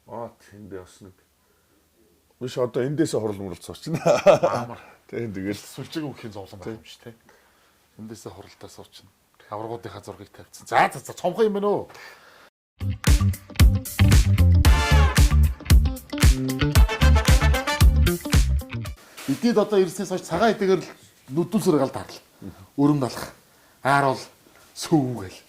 Тэндээ бас нэг. Биш одоо эндээсээ хурлмурлц суучна. Тэгэл сүлжээг өгөхийн зовлон байх юм ш тий. Эндээсээ хуралдаа суучна. Аврагуудынхаа зургийг тавьчихсан. За цомхон юм байна уу? Эдээд одоо ирснээс хойш цагаан эдэгээр нүдүүлсээр гал таарл. Өрөм далах. Ааруул сүүгээл.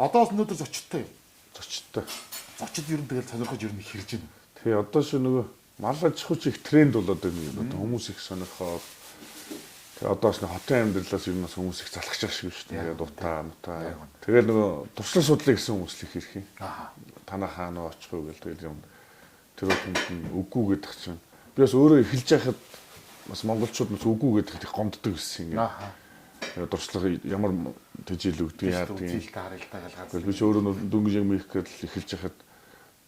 Одоо бас өнөөдөр зочдтой юм. Зочид ер нь тэгэл сонирхож ер нь хэрж байна. Тэгээ одоо шүү нөгөө мал аж ахуйч их тренд болоод байна юм. Одоо хүмүүс их сонирхоод. Тэгээ одоо бас хотын амьдралаас ер нь бас хүмүүс их залхаж байгаа шүү дээ. Тэгээ дутаа. Тэгээ нөгөө туршлага судлаа гэсэн хүмүүс л их ирэх юм. Танаа хаана очихгүй гэл тэгээ юм. Тэр хүнд нь үгүй гэдэг чинь. Би бас өөрөө эхэлж байхад бас монголчууд бас үгүй гэдэг их гомддог гэсэн юм. Дуршлага ямар тэжээл өгдөг яадаг юм. Би ч өөрөө дөнгөж юм их гэдэл эхэлж байхад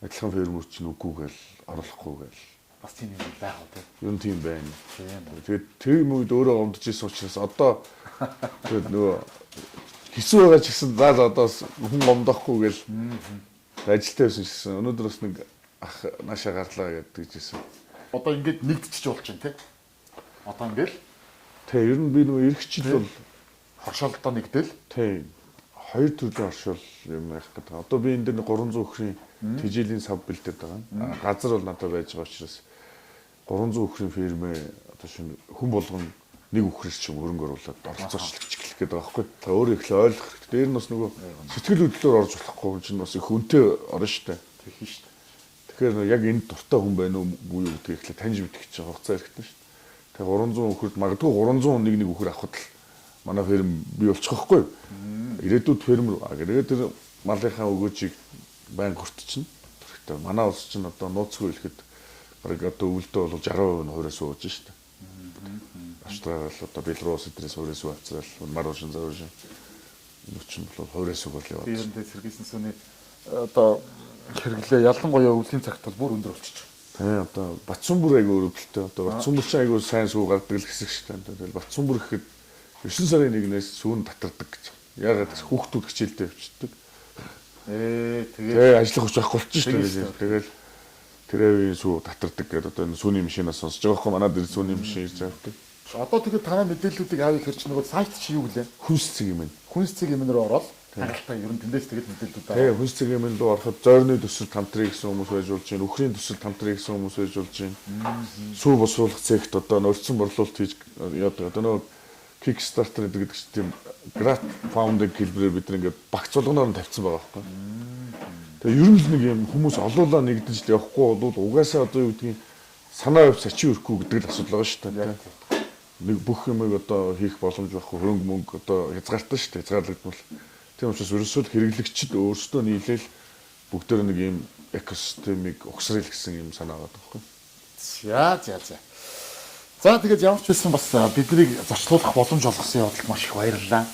адилхан фермер чинь үгүй гэл оруулахгүй гэл. Бас тийм юм байх уу те. Юу тийм байна. Тэгээд тэр үед өөрөө гомдож ирсэн учраас одоо тэгээд нөгөө хэсүү байгаа ч гэсэн заа одоо хүн гомдохгүй гэл ажилтаа байсан гэсэн. Өнөөдөр бас нэг ах наашаа гарлаа гэдэг жисэн. Одоо ингээд нэгдчихэж болж байна те. Одоо ингээд ер нь би нөгөө эрх чил бол хоршоолдоо нэгдэл. Хоёр төрлийн хоршоол юм байх гэдэг. Одоо би энэ дээр 300 өхрийн тэжээлийн сав бэлдээд байгаа. Газар бол надад байж байгаа учраас 300 өхрийн фермээ одоо шинэ хүн болгоно нэг өхрөөс ч юм хөрөнгө оруулаад оролцоолж эхлэх гэдэг байгаа байхгүй. Та өөрөө ихлэ ойлгох хэрэгтэй. Дээр нь бас нөгөө сэтгэл хөдлөлөөр орж болохгүй чинь бас их үнэтэй орно шүү дээ. Тэгэх шүү дээ. Тэгэхээр яг энд дуртай хүн байна уу буюу гэдгийг ихлэ таньж мэдэх гэж хугацаа хэрэгтэй шүү дээ. Тэгээ 300 өхөрд магадгүй 300 нэг өхөр авахд л манай ферм бий болчих واخгүй. Ирээдүйд фермер гэдэг тэр малынхаа өгөөжийг байн гортчихно. Тэгэхээр манай улс чинь одоо нууцгүй хэлэхэд бараг одоо өвөлдөө бол 60% нь хуурай сууж шүү дээ. Австрали одоо Беларусь эдрээс хуурай суу авцрал Марушин зарушин нүчин бол хуурай сууг л яваад. Бирэндээ сэргийсэн сүний одоо хэрэглээ ялангуяа өвлийн цагт бол бүр өндөр болчихж байгаа. Одоо Батсүмбүр айгүй өрөвдөлтөй. Одоо Батсүмбүр чинь айгүй сайн суу гардаг л хэсэг шүү дээ. Тэгэл Батсүмбүр гэхэд 9 сарын 1-ээс сүүн татардаг гэж. Ягаад гэвэл хүүхдүүд хичээлдээ явчихдаг. Тэгээ ажиллах хүч байхгүй болчихсон шүү дээ. Тэгэл тэрээ сүү татардаг гэдэг одоо энэ сүүний машинаас сонсож байгаа хгүй манай дээр сүүний машин ирж авдаг. Одоо тэгээд танаа мэдээллүүдийг аавь хэрч нөгөө сайт чи юу гэлээ? Хүнс цэг юм. Хүнс цэг юм рүү ороод хангалттай ер нь тэндээс тэгээд мэдээллүүд аваа. Тэгээ хүнс цэг юм рүү ороход зойрны төсөл хамтрыг гэсэн хүмүүс байж болж байна. Өхрийн төсөл хамтрыг гэсэн хүмүүс байж болж байна. Сүү босруулах цэгт одоо нөрцөн борлуулалт хийж яадаг. Одоо нөгөө Kickstarter гэдэг чинь грант фаундинг хэлбэрээр бид ингээд багц болгоноор нь тавьсан байгаа байхгүй. Тэгээ ер нь л нэг юм хүмүүс олоолаа нэгдэж явахгүй бол угаасаа одоо юу гэдгийг санаа явц ачи өрөхгүй гэдэг л асуудал байгаа шүү дээ. нэг бүх юмыг одоо хийх боломж байхгүй хөнгө мөнгө одоо хязгаартаа шүү дээ. Хязгаарлагдвал. Тийм учраас ерөөсөө хэрэглэгчид өөрсдөө нийлээл бүгдээр нэг юм экосистемийг угсрал гэсэн юм санаа байгаа байхгүй. За. За тэгээд ямар ч байсан бас биднийг зочлуулах боломж олгосон явдалд маш их баярлалаа.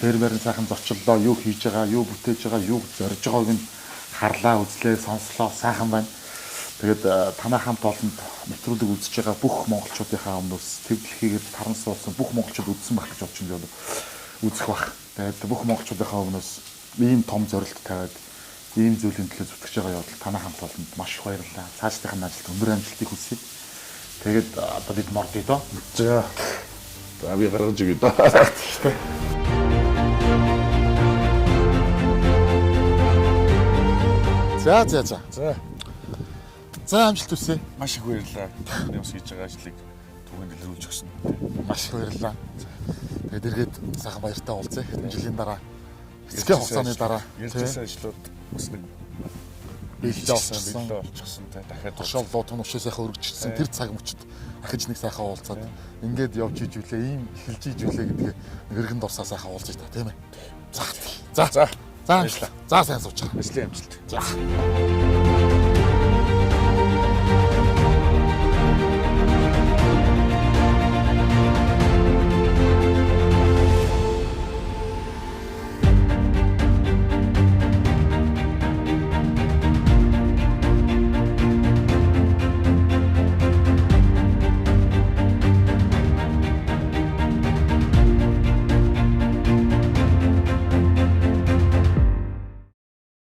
Фермерийн сайхан зочлоо, юу хийж байгаа, юу бүтээж байгаа, юу зорж байгааг нь харлаа, үзлээ, сонслоо, сайхан байна. Тэгээд танай хамт олонд нэвтрүүлэг үзэж байгаа бүх монголчуудынхаа өмнөөс төв дэлхийгээр таран суулсан бүх монголчууд үзсэн байх гэж бодож байна. Үзэх бах. Тэгээд бүх монголчуудынхаа өмнөөс ийм том зорилт тавиад ийм зүйлийн төлөө зүтгэж байгаа явдал танай хамт олонд маш их баярлалаа. Цаашдынхаа ажилд өндөр амжилтыг хүсье. Тэгээд одоо бид мордё доо. За би гаргаж өгье доо. За амжилт хүсье. Маш их баярлалаа. Нэмс хийж байгаа ажлыг түгэнд илрүүлж өгсөн. Маш их баярлалаа. Тэгээд эргээд сайхан баяртай уулзъя. Хэдэн жилийн дараа хэсэг хугацааны дараа ярьсан ажлууд бас нэг биелэлээ олчихсон. Дахиад тушаал луу тунавшаа сайхан өргөжчихсэн. Тэр цаг мөчид ахиж нэг сайхан уулзаад ингээд явж иж үлээ, ийм эхэлж иж үлээ гэдгээ эргэн дурсаа сайхан уулзъя та тийм ээ. За. За сайн сууч. Ажлын амжилт. За.